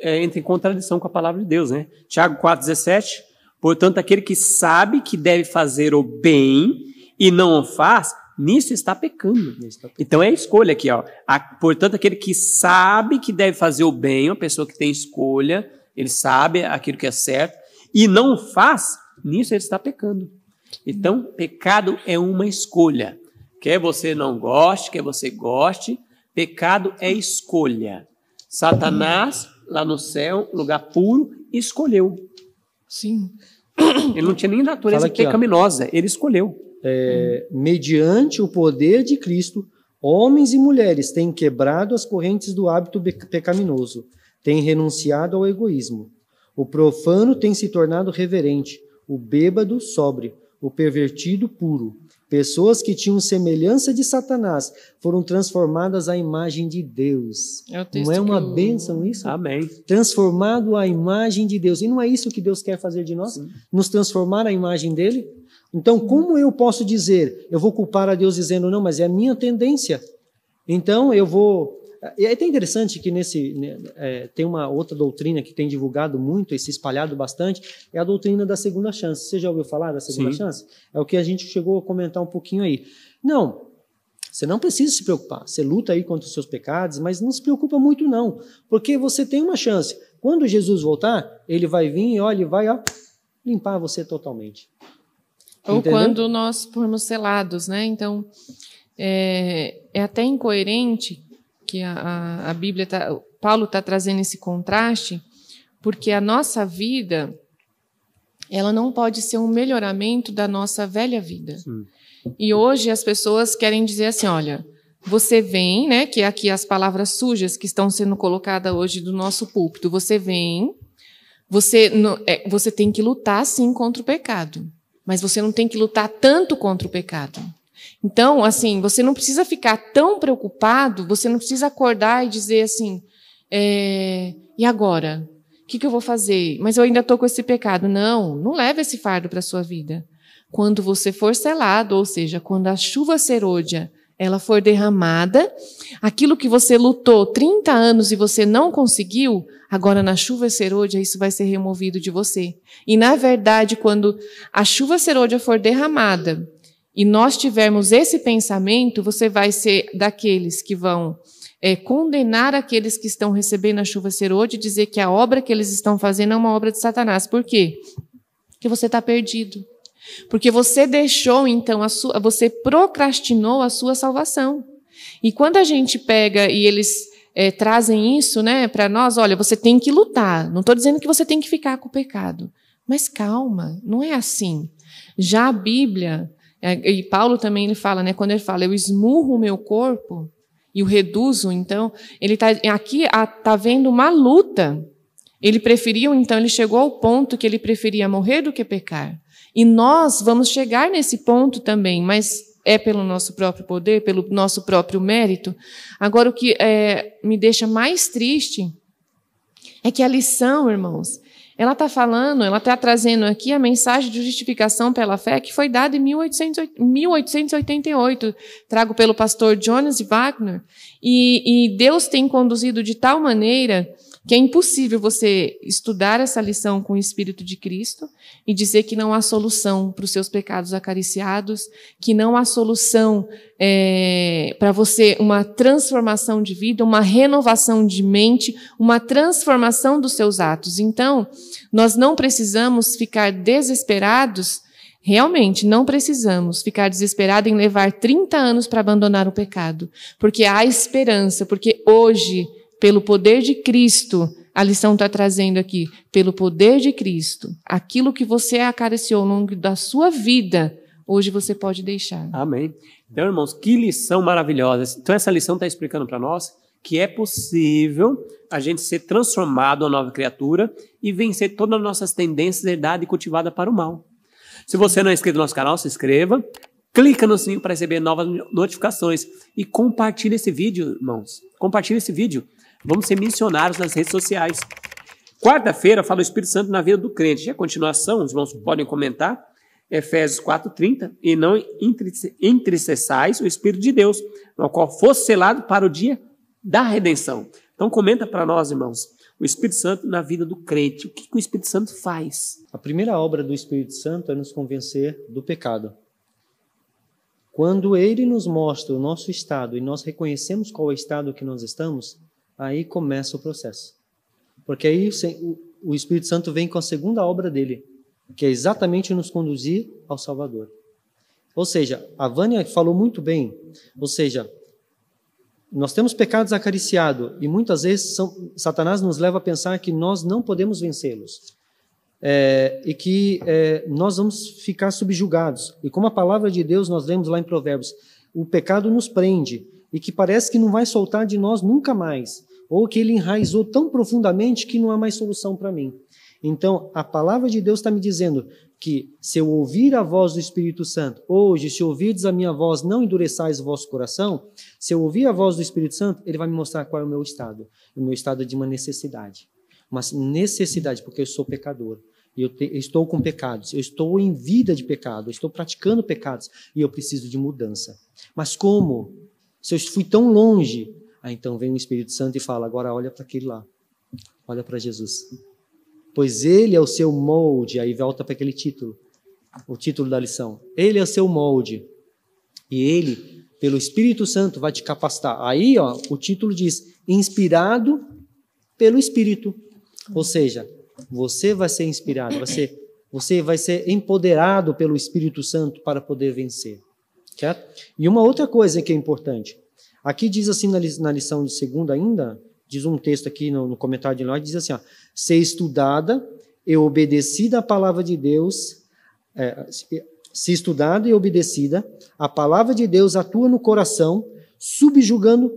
Entra em contradição com a palavra de Deus, Tiago 4,17, portanto, aquele que sabe que deve fazer o bem e não o faz, nisso está pecando. Então é a escolha aqui, portanto, aquele que sabe que deve fazer o bem, uma pessoa que tem escolha, ele sabe aquilo que é certo, e não faz, nisso ele está pecando. Então, pecado é uma escolha. Quer você não goste, quer você goste, pecado é escolha. Satanás, lá no céu, lugar puro, escolheu. Sim. Ele não tinha nem natureza pecaminosa, ele escolheu. Mediante o poder de Cristo, homens e mulheres têm quebrado as correntes do hábito pecaminoso, têm renunciado ao egoísmo. O profano tem se tornado reverente, o bêbado sóbrio, o pervertido puro. Pessoas que tinham semelhança de Satanás foram transformadas à imagem de Deus. Não é uma bênção isso? Amém. Transformado à imagem de Deus. E não é isso que Deus quer fazer de nós? Sim. Nos transformar à imagem dele? Então, como eu posso dizer, eu vou culpar a Deus dizendo, não, mas é a minha tendência. Então, eu vou E é até interessante que tem uma outra doutrina que tem divulgado muito e se espalhado bastante, é a doutrina da segunda chance. Você já ouviu falar da segunda chance? É o que a gente chegou a comentar um pouquinho aí. Não, você não precisa se preocupar. Você luta aí contra os seus pecados, mas não se preocupa muito não, porque você tem uma chance. Quando Jesus voltar, ele vai vir e olha, vai limpar você totalmente. Ou entendeu? quando nós formos selados, né? Então, é até incoerente que a Bíblia, Paulo está trazendo esse contraste, porque a nossa vida, ela não pode ser um melhoramento da nossa velha vida. Sim. E hoje as pessoas querem dizer assim, olha, você vem, né? Que aqui as palavras sujas que estão sendo colocadas hoje do nosso púlpito, você vem, você tem que lutar sim contra o pecado. Mas você não tem que lutar tanto contra o pecado. Então, assim, você não precisa ficar tão preocupado, você não precisa acordar e dizer assim, e agora? O que eu vou fazer? Mas eu ainda estou com esse pecado. Não leve esse fardo para a sua vida. Quando você for selado, ou seja, quando a chuva serôdia ela for derramada, aquilo que você lutou 30 anos e você não conseguiu, agora na chuva serôdia isso vai ser removido de você. E na verdade, quando a chuva serôdia for derramada e nós tivermos esse pensamento, você vai ser daqueles que vão condenar aqueles que estão recebendo a chuva serôdia e dizer que a obra que eles estão fazendo é uma obra de Satanás. Por quê? Porque você está perdido. Porque você deixou, então, você procrastinou a sua salvação. E quando a gente pega e eles trazem isso, né, para nós, olha, você tem que lutar. Não estou dizendo que você tem que ficar com o pecado. Mas calma, não é assim. Já a Bíblia, e Paulo também ele fala, né, quando ele fala, eu esmurro o meu corpo e o reduzo, então, ele aqui está vendo uma luta. Ele chegou ao ponto que ele preferia morrer do que pecar. E nós vamos chegar nesse ponto também, mas é pelo nosso próprio poder, pelo nosso próprio mérito. Agora, o que me deixa mais triste é que a lição, irmãos, ela está trazendo aqui a mensagem de justificação pela fé que foi dada em 1888, trago pelo pastor Jonas Wagner, e Deus tem conduzido de tal maneira que é impossível você estudar essa lição com o Espírito de Cristo e dizer que não há solução para os seus pecados acariciados, que não há solução para você, uma transformação de vida, uma renovação de mente, uma transformação dos seus atos. Então, nós não precisamos ficar desesperados, realmente não precisamos ficar desesperados em levar 30 anos para abandonar o pecado, porque há esperança, porque hoje, pelo poder de Cristo, a lição está trazendo aqui, pelo poder de Cristo, aquilo que você acariciou ao longo da sua vida, hoje você pode deixar. Amém. Então, irmãos, que lição maravilhosa. Então, essa lição está explicando para nós que é possível a gente ser transformado uma nova criatura e vencer todas as nossas tendências herdadas e cultivadas para o mal. Se você não é inscrito no nosso canal, se inscreva, clica no sininho para receber novas notificações e compartilhe esse vídeo, irmãos. Compartilhe esse vídeo. Vamos ser missionários nas redes sociais. Quarta-feira fala o Espírito Santo na vida do crente. E a continuação, os irmãos podem comentar, Efésios 4:30, e não entristeçais o Espírito de Deus, no qual fosse selado para o dia da redenção. Então comenta para nós, irmãos, o Espírito Santo na vida do crente. O que o Espírito Santo faz? A primeira obra do Espírito Santo é nos convencer do pecado. Quando ele nos mostra o nosso estado e nós reconhecemos qual é o estado que nós estamos, aí começa o processo. Porque aí o Espírito Santo vem com a segunda obra dele, que é exatamente nos conduzir ao Salvador. Ou seja, a Vânia falou muito bem, ou seja, nós temos pecados acariciados e muitas vezes Satanás nos leva a pensar que nós não podemos vencê-los. E que nós vamos ficar subjugados. E como a palavra de Deus, nós lemos lá em Provérbios, o pecado nos prende e que parece que não vai soltar de nós nunca mais, ou que ele enraizou tão profundamente que não há mais solução para mim. Então, a palavra de Deus está me dizendo que se eu ouvir a voz do Espírito Santo, hoje, se ouvirdes a minha voz, não endureçais o vosso coração, se eu ouvir a voz do Espírito Santo, ele vai me mostrar qual é o meu estado. O meu estado é de uma necessidade. Uma necessidade, porque eu sou pecador. Eu estou com pecados, eu estou em vida de pecado, eu estou praticando pecados e eu preciso de mudança. Mas como? Se eu fui tão longe, Aí então vem o Espírito Santo e fala, agora olha para aquele lá, olha para Jesus. Pois ele é o seu molde, aí volta para aquele título, o título da lição. Ele é o seu molde. E ele, pelo Espírito Santo, vai te capacitar. Aí, ó, o título diz, inspirado pelo Espírito. Ou seja, você vai ser inspirado, você vai ser empoderado pelo Espírito Santo para poder vencer. Certo? E uma outra coisa que é importante. Aqui diz assim na lição de segunda ainda, diz um texto aqui no comentário de nós, diz assim, ó, ser estudada e obedecida a palavra de Deus, se estudada e obedecida, a palavra de Deus atua no coração, subjugando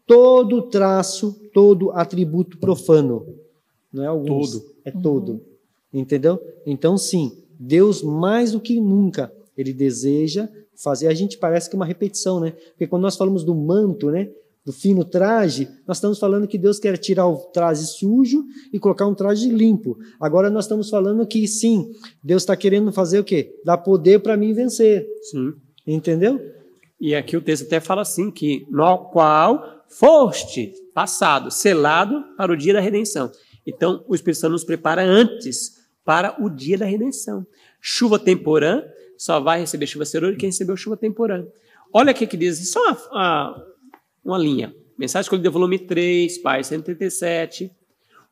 todo traço, todo atributo profano. Não é alguns, todo. É todo. Entendeu? Então, sim, Deus mais do que nunca, Ele deseja fazer, a gente parece que é uma repetição, né? Porque quando nós falamos do manto, né? Do fino traje, nós estamos falando que Deus quer tirar o traje sujo e colocar um traje limpo. Agora nós estamos falando que, sim, Deus está querendo fazer o quê? Dar poder para mim vencer. Sim. Entendeu? E aqui o texto até fala assim, que no qual foste passado, selado para o dia da redenção. Então, o Espírito Santo nos prepara antes para o dia da redenção. Chuva temporã, só vai receber chuva serôdia quem recebeu chuva temporã. Olha aqui que diz, só uma linha. Mensagem escolhida, volume 3, página 137.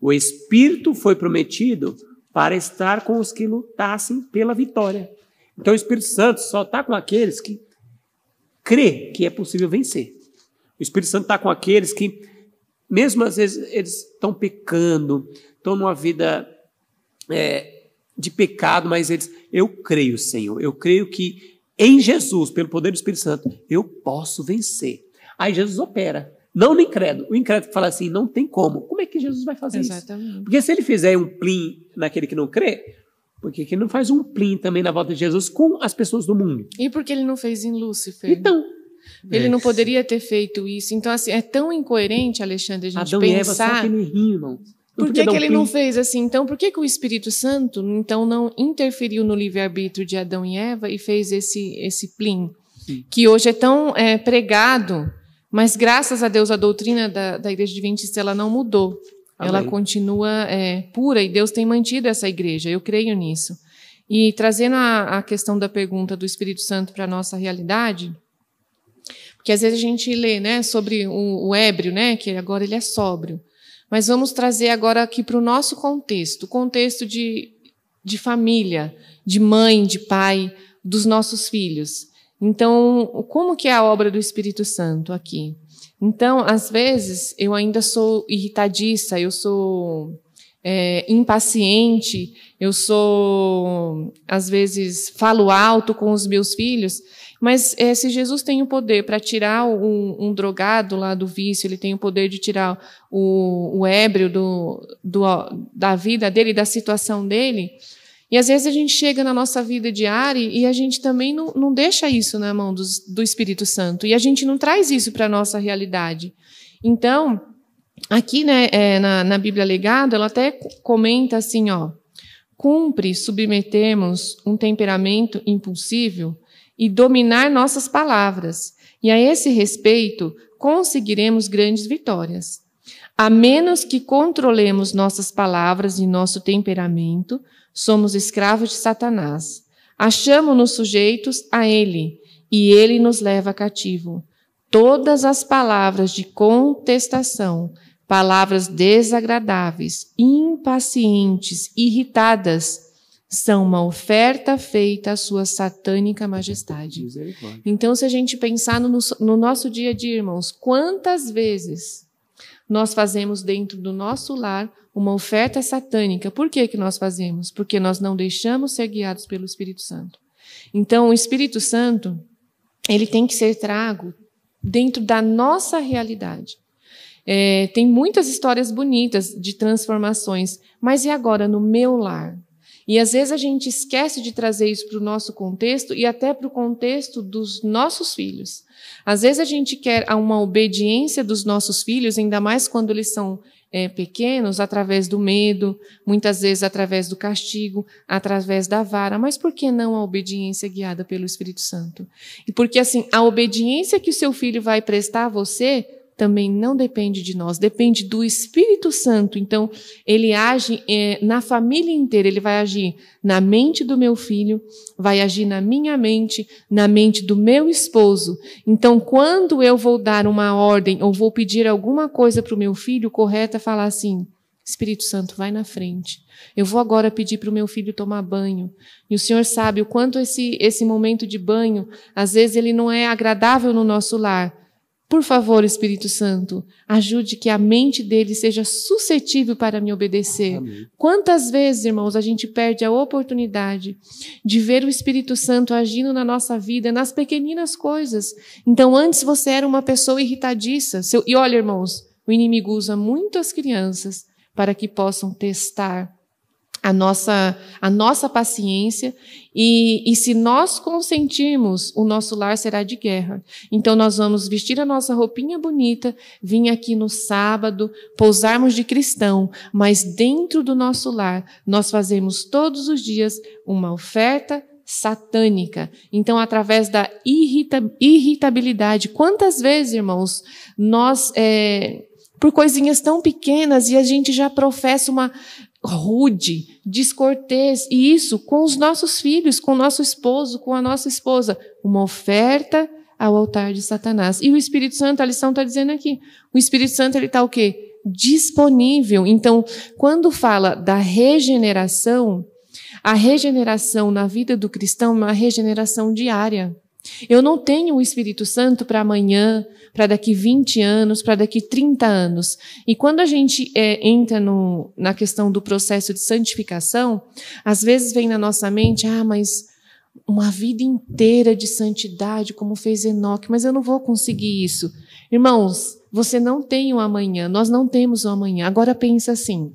O Espírito foi prometido para estar com os que lutassem pela vitória. Então, o Espírito Santo só está com aqueles que crê que é possível vencer. O Espírito Santo está com aqueles que, mesmo às vezes, eles estão pecando, estão numa vida de pecado, mas eu creio, Senhor, eu creio que em Jesus, pelo poder do Espírito Santo, eu posso vencer. Aí Jesus opera, não no incrédulo. O incrédulo fala assim, não tem como. Como é que Jesus vai fazer isso? Porque se ele fizer um plim naquele que não crê, por que ele não faz um plim também na volta de Jesus com as pessoas do mundo? E por que ele não fez em Lúcifer? Então... Ele não poderia ter feito isso. Então, assim, é tão incoerente, Alexandre, a gente Adão pensar... e Eva só aquele rim, irmão. Por que ele não fez assim? Então, por que o Espírito Santo então não interferiu no livre-arbítrio de Adão e Eva e fez esse plim? Sim. Que hoje é tão pregado, mas graças a Deus a doutrina da Igreja Adventista ela não mudou. Amém. Ela continua pura e Deus tem mantido essa igreja. Eu creio nisso. E trazendo a questão da pergunta do Espírito Santo para a nossa realidade... Porque às vezes a gente lê, né, sobre o ébrio, né, que agora ele é sóbrio. Mas vamos trazer agora aqui para o nosso contexto, o contexto de família, de mãe, de pai, dos nossos filhos. Então, como que é a obra do Espírito Santo aqui? Então, às vezes, eu ainda sou irritadiça, eu sou impaciente, eu sou, às vezes, falo alto com os meus filhos. Mas se Jesus tem o poder para tirar um drogado lá do vício, ele tem o poder de tirar o ébrio da vida dele, da situação dele, e às vezes a gente chega na nossa vida diária e a gente também não deixa isso na mão do Espírito Santo, e a gente não traz isso para a nossa realidade. Então, aqui, né, na Bíblia Legada, ela até comenta assim, ó, cumpre submetermos um temperamento impulsivo e dominar nossas palavras. E a esse respeito, conseguiremos grandes vitórias. A menos que controlemos nossas palavras e nosso temperamento, somos escravos de Satanás. Achamo-nos sujeitos a ele, e ele nos leva cativo. Todas as palavras de contestação, palavras desagradáveis, impacientes, irritadas, são uma oferta feita à sua satânica majestade. Então, se a gente pensar no nosso dia a dia, irmãos, quantas vezes nós fazemos dentro do nosso lar uma oferta satânica? Por que nós fazemos? Porque nós não deixamos ser guiados pelo Espírito Santo. Então, o Espírito Santo, ele tem que ser trago dentro da nossa realidade. Tem muitas histórias bonitas de transformações, mas e agora no meu lar? E às vezes a gente esquece de trazer isso para o nosso contexto e até para o contexto dos nossos filhos. Às vezes a gente quer uma obediência dos nossos filhos, ainda mais quando eles são pequenos, através do medo, muitas vezes através do castigo, através da vara. Mas por que não a obediência guiada pelo Espírito Santo? E porque assim, a obediência que o seu filho vai prestar a você também não depende de nós, depende do Espírito Santo. Então, ele age na família inteira, ele vai agir na mente do meu filho, vai agir na minha mente, na mente do meu esposo. Então, quando eu vou dar uma ordem ou vou pedir alguma coisa para o meu filho, o correto é falar assim: Espírito Santo, vai na frente. Eu vou agora pedir para o meu filho tomar banho. E o Senhor sabe o quanto esse momento de banho, às vezes ele não é agradável no nosso lar. Por favor, Espírito Santo, ajude que a mente dele seja suscetível para me obedecer. Amém. Quantas vezes, irmãos, a gente perde a oportunidade de ver o Espírito Santo agindo na nossa vida, nas pequeninas coisas. Então, antes você era uma pessoa irritadiça. E olha, irmãos, o inimigo usa muito as crianças para que possam testar a nossa paciência, e se nós consentirmos, o nosso lar será de guerra. Então nós vamos vestir a nossa roupinha bonita, vir aqui no sábado, pousarmos de cristão, mas dentro do nosso lar nós fazemos todos os dias uma oferta satânica. Então, através da irritabilidade, quantas vezes, irmãos, nós, por coisinhas tão pequenas, e a gente já professa uma rude, descortês, e isso com os nossos filhos, com o nosso esposo, com a nossa esposa, uma oferta ao altar de Satanás. E o Espírito Santo, a lição está dizendo aqui, o Espírito Santo, ele está o quê? Disponível. Então, quando fala da regeneração, a regeneração na vida do cristão é uma regeneração diária. Eu não tenho o Espírito Santo para amanhã, para daqui 20 anos, para daqui 30 anos. E quando a gente entra na questão do processo de santificação, às vezes vem na nossa mente, mas uma vida inteira de santidade, como fez Enoque, mas eu não vou conseguir isso. Irmãos, você não tem o amanhã, nós não temos o amanhã. Agora pensa assim,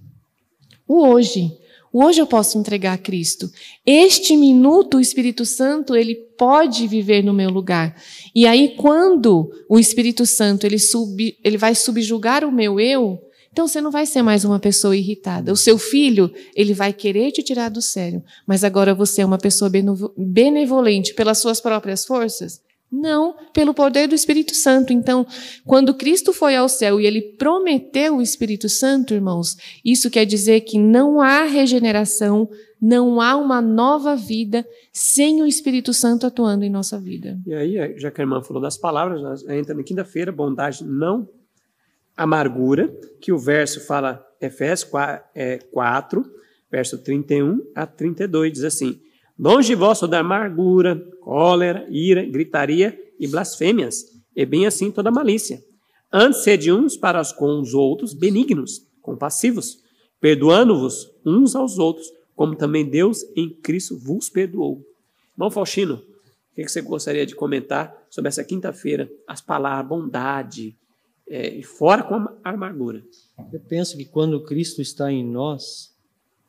o hoje eu posso entregar a Cristo. Este minuto, o Espírito Santo, ele pode viver no meu lugar. E aí, quando o Espírito Santo ele vai subjugar o meu eu, então você não vai ser mais uma pessoa irritada. O seu filho, ele vai querer te tirar do sério. Mas agora você é uma pessoa benevolente pelas suas próprias forças? Não, pelo poder do Espírito Santo. Então, quando Cristo foi ao céu e ele prometeu o Espírito Santo, irmãos, isso quer dizer que não há regeneração, não há uma nova vida sem o Espírito Santo atuando em nossa vida. E aí, já que a irmã falou das palavras, nós entramos na quinta-feira, bondade não amargura, que o verso fala, Efésios 4, verso 31 a 32, diz assim: longe de vós toda amargura, cólera, ira, gritaria e blasfêmias, e bem assim toda malícia. Antes sede uns para com os outros benignos, compassivos, perdoando-vos uns aos outros, como também Deus em Cristo vos perdoou. Irmão Faustino, o que você gostaria de comentar sobre essa quinta-feira? As palavras, bondade, e fora com a amargura. Eu penso que quando Cristo está em nós,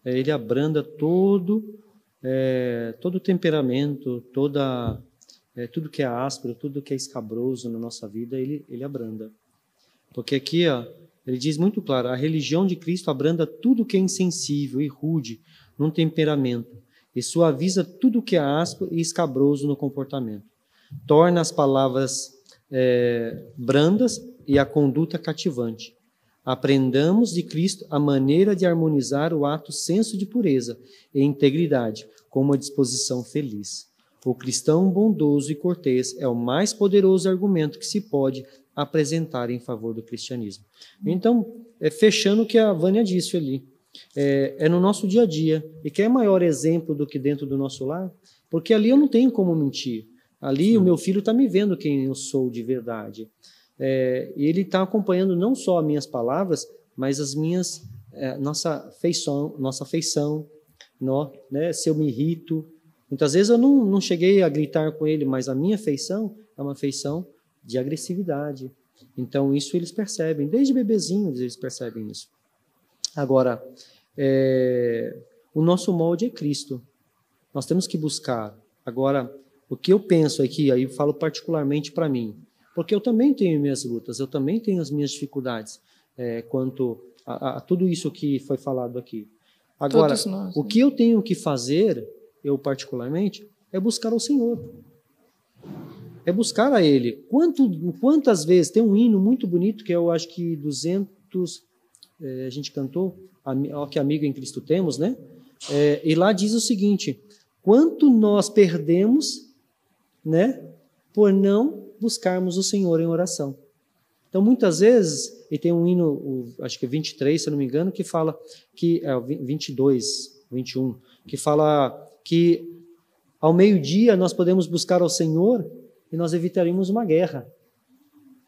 ele abranda todo temperamento, tudo que é áspero, tudo que é escabroso na nossa vida, ele abranda. Porque aqui, ele diz muito claro, a religião de Cristo abranda tudo que é insensível e rude no temperamento e suaviza tudo que é áspero e escabroso no comportamento. Torna as palavras brandas e a conduta cativante. Aprendamos de Cristo a maneira de harmonizar o ato senso de pureza e integridade com uma disposição feliz. O cristão bondoso e cortês é o mais poderoso argumento que se pode apresentar em favor do cristianismo. Então, fechando o que a Vânia disse ali, é no nosso dia a dia. E quer maior exemplo do que dentro do nosso lar? Porque ali eu não tenho como mentir. Ali o meu filho está me vendo quem eu sou de verdade. E ele está acompanhando não só as minhas palavras, mas as minhas, nossa afeição, né? Se eu me irrito. Muitas vezes eu não cheguei a gritar com ele, mas a minha afeição é uma afeição de agressividade. Então isso eles percebem, desde bebezinhos eles percebem isso. Agora, o nosso molde é Cristo. Nós temos que buscar. Agora, o que eu penso aqui, aí eu falo particularmente para mim, porque eu também tenho minhas lutas, eu também tenho as minhas dificuldades quanto a tudo isso que foi falado aqui. Agora, nós, o que eu tenho que fazer, eu particularmente, é buscar o Senhor. é buscar a Ele. Quantas vezes, tem um hino muito bonito, que eu acho que 200, a gente cantou, ó, que amigo em Cristo temos, né? E lá diz o seguinte, quanto nós perdemos, né, por não buscarmos o Senhor em oração. Então, muitas vezes, e tem um hino, acho que é 23, se eu não me engano, que fala, 22, 21, que fala que ao meio-dia nós podemos buscar ao Senhor e nós evitaríamos uma guerra.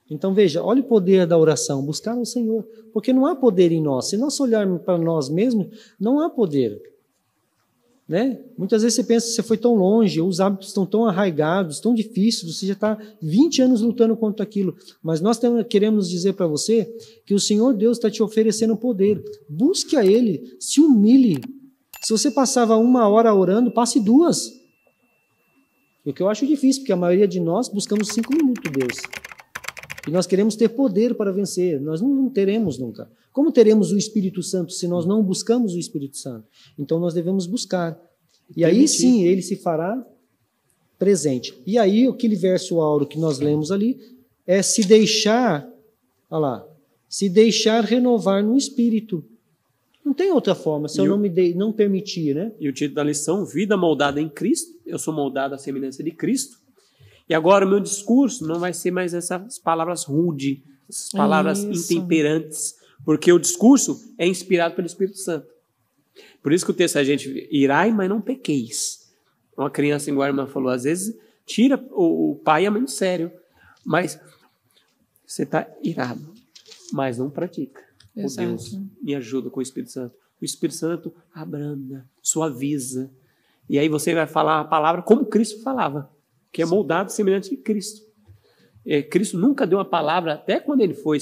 Então, veja, olha o poder da oração, buscar ao Senhor, porque não há poder em nós. Se nós olharmos para nós mesmos, não há poder. Né? Muitas vezes você pensa que você foi tão longe, os hábitos estão tão arraigados, tão difíceis, você já está 20 anos lutando contra aquilo. Mas nós queremos dizer para você que o Senhor Deus está te oferecendo poder. Busque a Ele, se humilhe. Se você passava 1 hora orando, passe 2. O que eu acho difícil, porque a maioria de nós buscamos 5 minutos, Deus. E nós queremos ter poder para vencer. Nós não teremos nunca. Como teremos o Espírito Santo se nós não buscamos o Espírito Santo? Então nós devemos buscar. E aí sim, ele se fará presente. E aí, aquele verso áureo que nós lemos ali, é se deixar, olha lá, se deixar renovar no Espírito. Não tem outra forma, se eu não permitir, né? E o título da lição, Vida Moldada em Cristo. Eu sou moldado à semelhança de Cristo. E agora o meu discurso não vai ser mais essas palavras rude, essas palavras intemperantes, porque o discurso é inspirado pelo Espírito Santo. Por isso que o texto a gente, irai, mas não pequeis. Uma criança, igual a irmã falou, às vezes tira o pai e a mãe do sério, mas você está irado, mas não pratica. Exato. Oh, Deus, me ajuda com o Espírito Santo. O Espírito Santo abranda, suaviza. E aí você vai falar a palavra como Cristo falava, que é moldado semelhante de Cristo. Cristo nunca deu uma palavra, até quando ele foi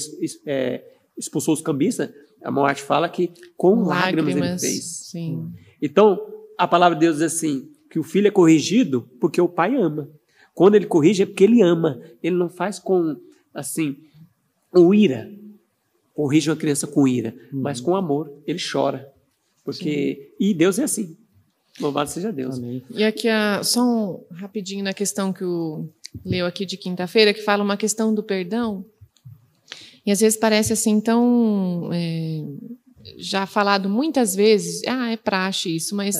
expulsou os cambistas, a Moate fala que com lágrimas ele fez. Sim. Então, a palavra de Deus diz assim, que o filho é corrigido porque o pai ama. Quando ele corrige é porque ele ama. Ele não faz com, assim, com ira. Corrige uma criança com ira, mas com amor. Ele chora. Porque... E Deus é assim. Louvado seja Deus. Amém. E aqui, só rapidinho na questão que o leu aqui de quinta-feira, que fala uma questão do perdão. E às vezes parece assim tão... já falado muitas vezes, é praxe isso, mas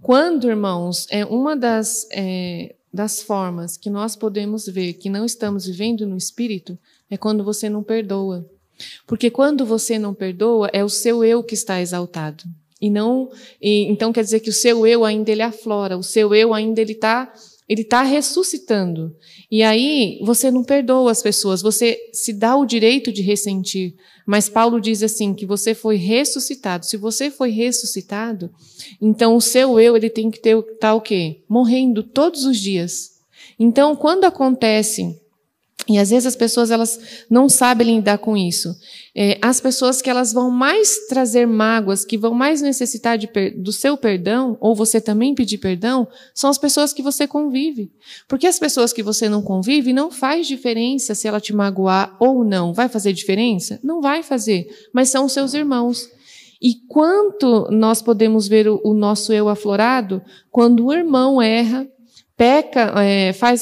quando, irmãos, uma das formas que nós podemos ver que não estamos vivendo no Espírito é quando você não perdoa. Porque quando você não perdoa, é o seu eu que está exaltado. Então quer dizer que o seu eu ainda ele aflora, o seu eu ainda ele tá ressuscitando. E aí você não perdoa as pessoas, você se dá o direito de ressentir. Mas Paulo diz assim, que você foi ressuscitado. Se você foi ressuscitado, então o seu eu ele tem que estar o quê? Morrendo todos os dias. Então quando acontece... E às vezes as pessoas elas não sabem lidar com isso. As pessoas que elas vão mais trazer mágoas, que vão mais necessitar do seu perdão, ou você também pedir perdão, são as pessoas que você convive. Porque as pessoas que você não convive, não faz diferença se ela te magoar ou não. Vai fazer diferença? Não vai fazer, mas são os seus irmãos. E quanto nós podemos ver o nosso eu aflorado, quando o irmão erra, peca,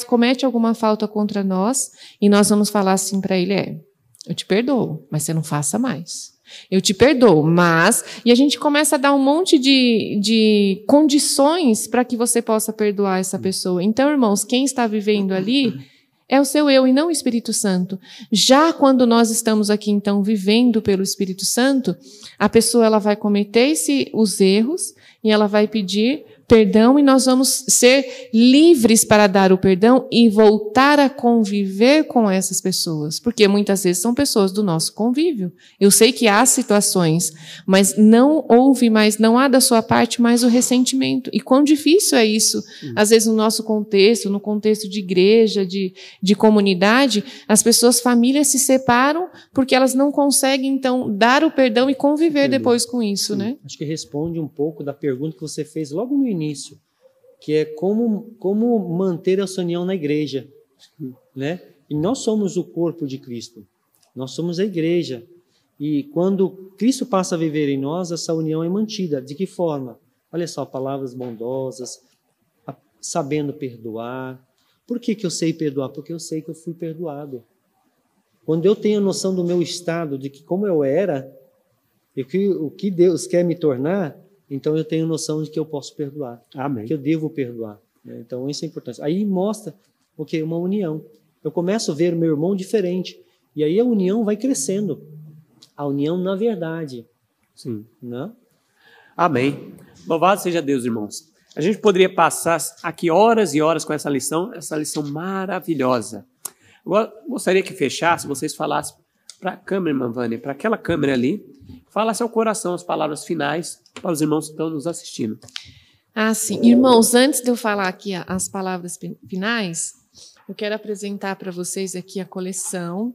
comete alguma falta contra nós, e nós vamos falar assim para ele, eu te perdoo, mas você não faça mais. Eu te perdoo, mas... E a gente começa a dar um monte de condições para que você possa perdoar essa pessoa. Então, irmãos, quem está vivendo ali é o seu eu e não o Espírito Santo. Já quando nós estamos aqui, então, vivendo pelo Espírito Santo, a pessoa ela vai cometer os erros e ela vai pedir perdão, e nós vamos ser livres para dar o perdão e voltar a conviver com essas pessoas, porque muitas vezes são pessoas do nosso convívio. Eu sei que há situações, mas não há da sua parte mais o ressentimento. E quão difícil é isso, às vezes no nosso contexto, no contexto de igreja, de comunidade, as pessoas, famílias se separam porque elas não conseguem, então, dar o perdão e conviver depois com isso, né? Acho que responde um pouco da pergunta que você fez logo no início, que é como manter essa união na igreja, né? E nós somos o corpo de Cristo, nós somos a igreja, e quando Cristo passa a viver em nós, essa união é mantida. De que forma? Olha só, palavras bondosas, sabendo perdoar, Por que eu sei perdoar? Porque eu sei que eu fui perdoado. Quando eu tenho a noção do meu estado, de que como eu era, e o que Deus quer me tornar, então eu tenho noção de que eu posso perdoar. Amém. Que eu devo perdoar. Então isso é importante. Aí mostra o que? Uma união. Eu começo a ver o meu irmão diferente. E aí a união vai crescendo. A união na verdade. Sim. Né? Amém. Louvado seja Deus, irmãos. A gente poderia passar aqui horas e horas com essa lição maravilhosa. Agora, gostaria que fechasse, vocês falassem para a câmera, irmã Vânia, para aquela câmera ali, falasse ao coração as palavras finais para os irmãos que estão nos assistindo. Ah, sim. Irmãos, antes de eu falar aqui as palavras finais, eu quero apresentar para vocês aqui a coleção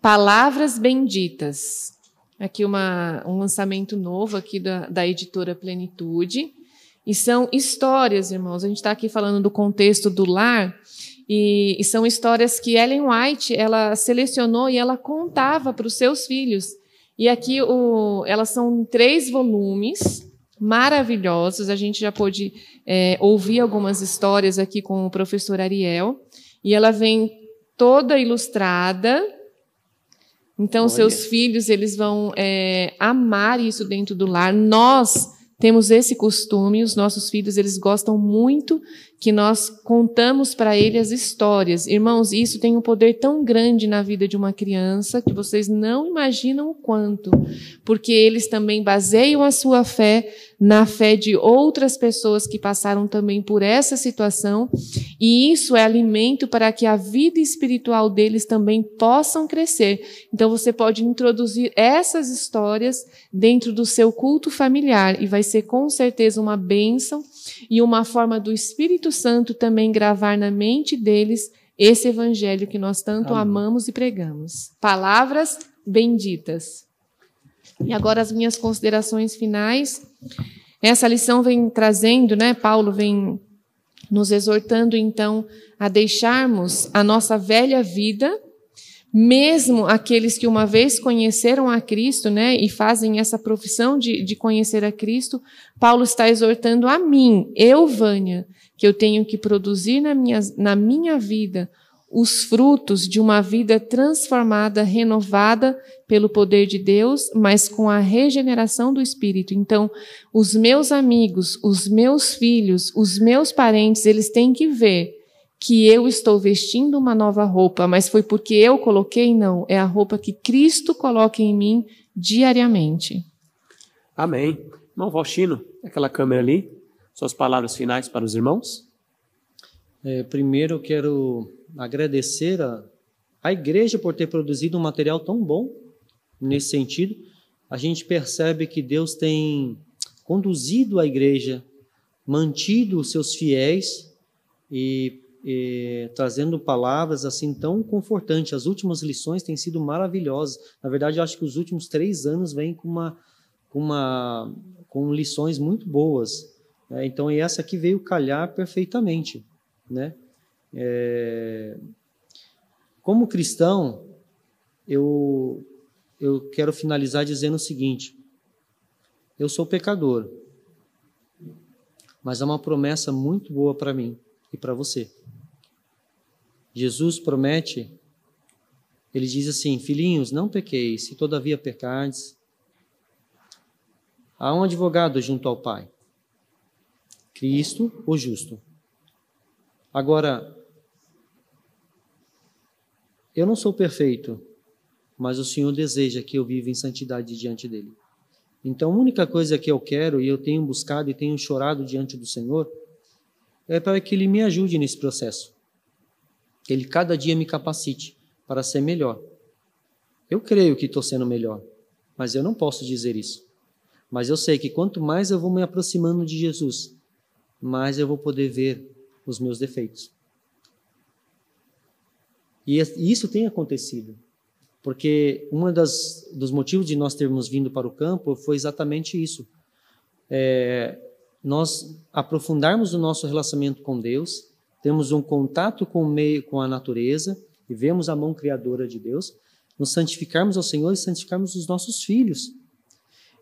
Palavras Benditas. Aqui um lançamento novo aqui da editora Plenitude. E são histórias, irmãos. A gente está aqui falando do contexto do lar, e são histórias que Ellen White ela selecionou e ela contava para os seus filhos. E aqui elas são 3 volumes maravilhosos. A gente já pôde ouvir algumas histórias aqui com o professor Ariel. E ela vem toda ilustrada. Então, seus filhos eles vão amar isso dentro do lar. Nós temos esse costume, os nossos filhos, eles gostam muito que nós contamos para eles as histórias. Irmãos, isso tem um poder tão grande na vida de uma criança que vocês não imaginam o quanto, porque eles também baseiam a sua fé na fé de outras pessoas que passaram também por essa situação, e isso é alimento para que a vida espiritual deles também possam crescer. Então, você pode introduzir essas histórias dentro do seu culto familiar, e vai ser com certeza uma bênção e uma forma do Espírito Santo também gravar na mente deles esse evangelho que nós tanto amamos e pregamos. Palavras benditas. E agora as minhas considerações finais. Essa lição vem trazendo, Paulo vem nos exortando, então, a deixarmos a nossa velha vida, mesmo aqueles que uma vez conheceram a Cristo, e fazem essa profissão de conhecer a Cristo. Paulo está exortando a mim, Vânia, que eu tenho que produzir na minha vida os frutos de uma vida transformada, renovada pelo poder de Deus, mas com a regeneração do Espírito. Então, os meus amigos, os meus filhos, os meus parentes, eles têm que ver que eu estou vestindo uma nova roupa, mas foi porque eu coloquei? Não, é a roupa que Cristo coloca em mim diariamente. Amém. Irmão Faustino, aquela câmera ali, suas palavras finais para os irmãos? Primeiro eu quero agradecer a igreja por ter produzido um material tão bom nesse sentido. A gente percebe que Deus tem conduzido a igreja, mantido os seus fiéis e trazendo palavras assim tão confortantes. As últimas lições têm sido maravilhosas. Na verdade, eu acho que os últimos 3 anos vêm com lições muito boas. Então, essa aqui veio calhar perfeitamente. Como cristão, eu quero finalizar dizendo o seguinte: eu sou pecador, mas há uma promessa muito boa para mim e para você. Jesus promete, ele diz assim: filhinhos, não pequeis, se todavia pecardes, há um advogado junto ao Pai, Cristo, o justo. Agora, eu não sou perfeito, mas o Senhor deseja que eu viva em santidade diante dele. Então, a única coisa que eu quero, e eu tenho buscado e tenho chorado diante do Senhor, é para que Ele me ajude nesse processo. Que Ele cada dia me capacite para ser melhor. Eu creio que estou sendo melhor, mas eu não posso dizer isso. Mas eu sei que quanto mais eu vou me aproximando de Jesus, mais eu vou poder ver os meus defeitos. E isso tem acontecido, porque dos motivos de nós termos vindo para o campo foi exatamente isso. Nós aprofundarmos o nosso relacionamento com Deus, temos um contato com a natureza, e vemos a mão criadora de Deus, nos santificarmos ao Senhor e santificarmos os nossos filhos.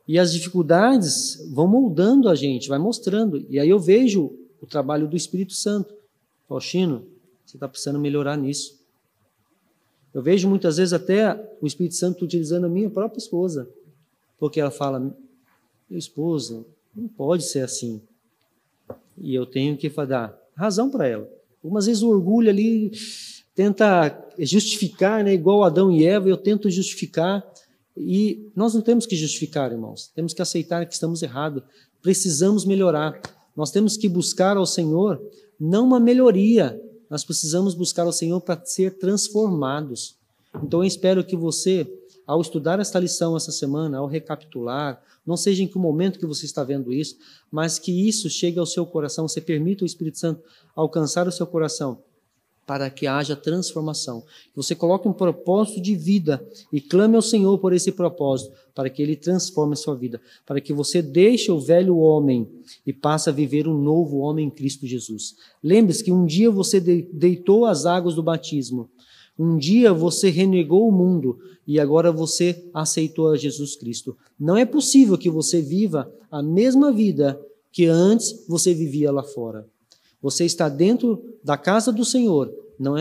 E as dificuldades vão moldando a gente, vai mostrando. E aí eu vejo o trabalho do Espírito Santo. Faustino, Você está precisando melhorar nisso. Eu vejo muitas vezes até o Espírito Santo utilizando a minha própria esposa, porque ela fala, meu esposo, não pode ser assim. E eu tenho que dar razão para ela. Algumas vezes o orgulho ali tenta justificar, né? Igual Adão e Eva, eu tento justificar. E nós não temos que justificar, irmãos. Temos que aceitar que estamos errados. Precisamos melhorar. Nós temos que buscar ao Senhor, não uma melhoria. Nós precisamos buscar ao Senhor para ser transformados. Então eu espero que você, ao estudar esta lição essa semana, ao recapitular, não seja em que momento que você está vendo isso, mas que isso chegue ao seu coração, você permita o Espírito Santo alcançar o seu coração, para que haja transformação. Que você coloque um propósito de vida e clame ao Senhor por esse propósito, para que Ele transforme a sua vida, para que você deixe o velho homem e passe a viver um novo homem em Cristo Jesus. Lembre-se que um dia você deitou as águas do batismo, um dia você renegou o mundo e agora você aceitou a Jesus Cristo. Não é possível que você viva a mesma vida que antes você vivia lá fora. Você está dentro da casa do Senhor. Não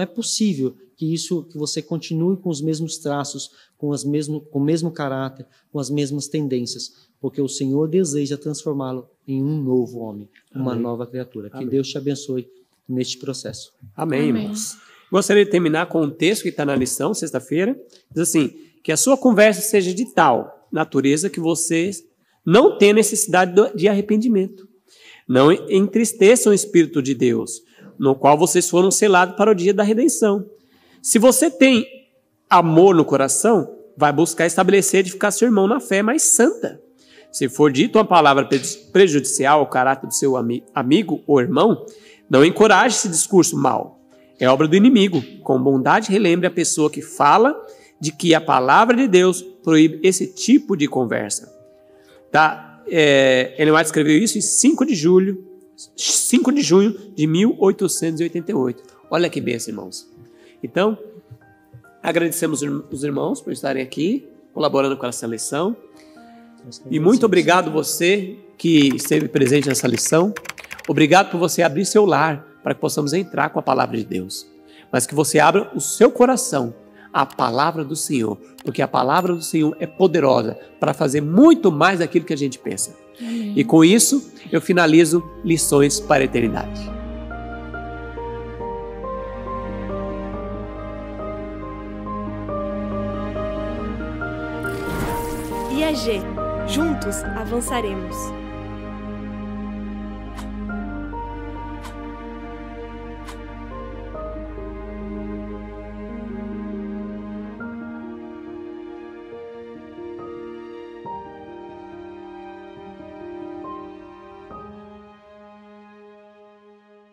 é possível que você continue com os mesmos traços, com o mesmo caráter, com as mesmas tendências, porque o Senhor deseja transformá-lo em um novo homem, uma nova criatura. Que Deus te abençoe neste processo. Amém, irmãos. Gostaria de terminar com um texto que está na lição, sexta-feira. Diz assim, que a sua conversa seja de tal natureza que vocês não tenham necessidade de arrependimento. Não entristeçam o Espírito de Deus, no qual vocês foram selados para o dia da redenção. Se você tem amor no coração, vai buscar estabelecer e edificar seu irmão na fé mais santa. Se for dito uma palavra prejudicial ao caráter do seu amigo ou irmão, não encoraje esse discurso mau. É obra do inimigo. Com bondade relembre a pessoa que fala de que a palavra de Deus proíbe esse tipo de conversa. Tá? Ellen White escreveu isso em 5 de junho de 1888. Olha que bênção, irmãos. Então, agradecemos os irmãos por estarem aqui, colaborando com essa lição. E muito obrigado você que esteve presente nessa lição. Obrigado por você abrir seu lar para que possamos entrar com a palavra de Deus. Mas que você abra o seu coração à palavra do Senhor, porque a palavra do Senhor é poderosa para fazer muito mais daquilo que a gente pensa. Amém. E com isso, eu finalizo Lições para a Eternidade. IAG. Juntos avançaremos.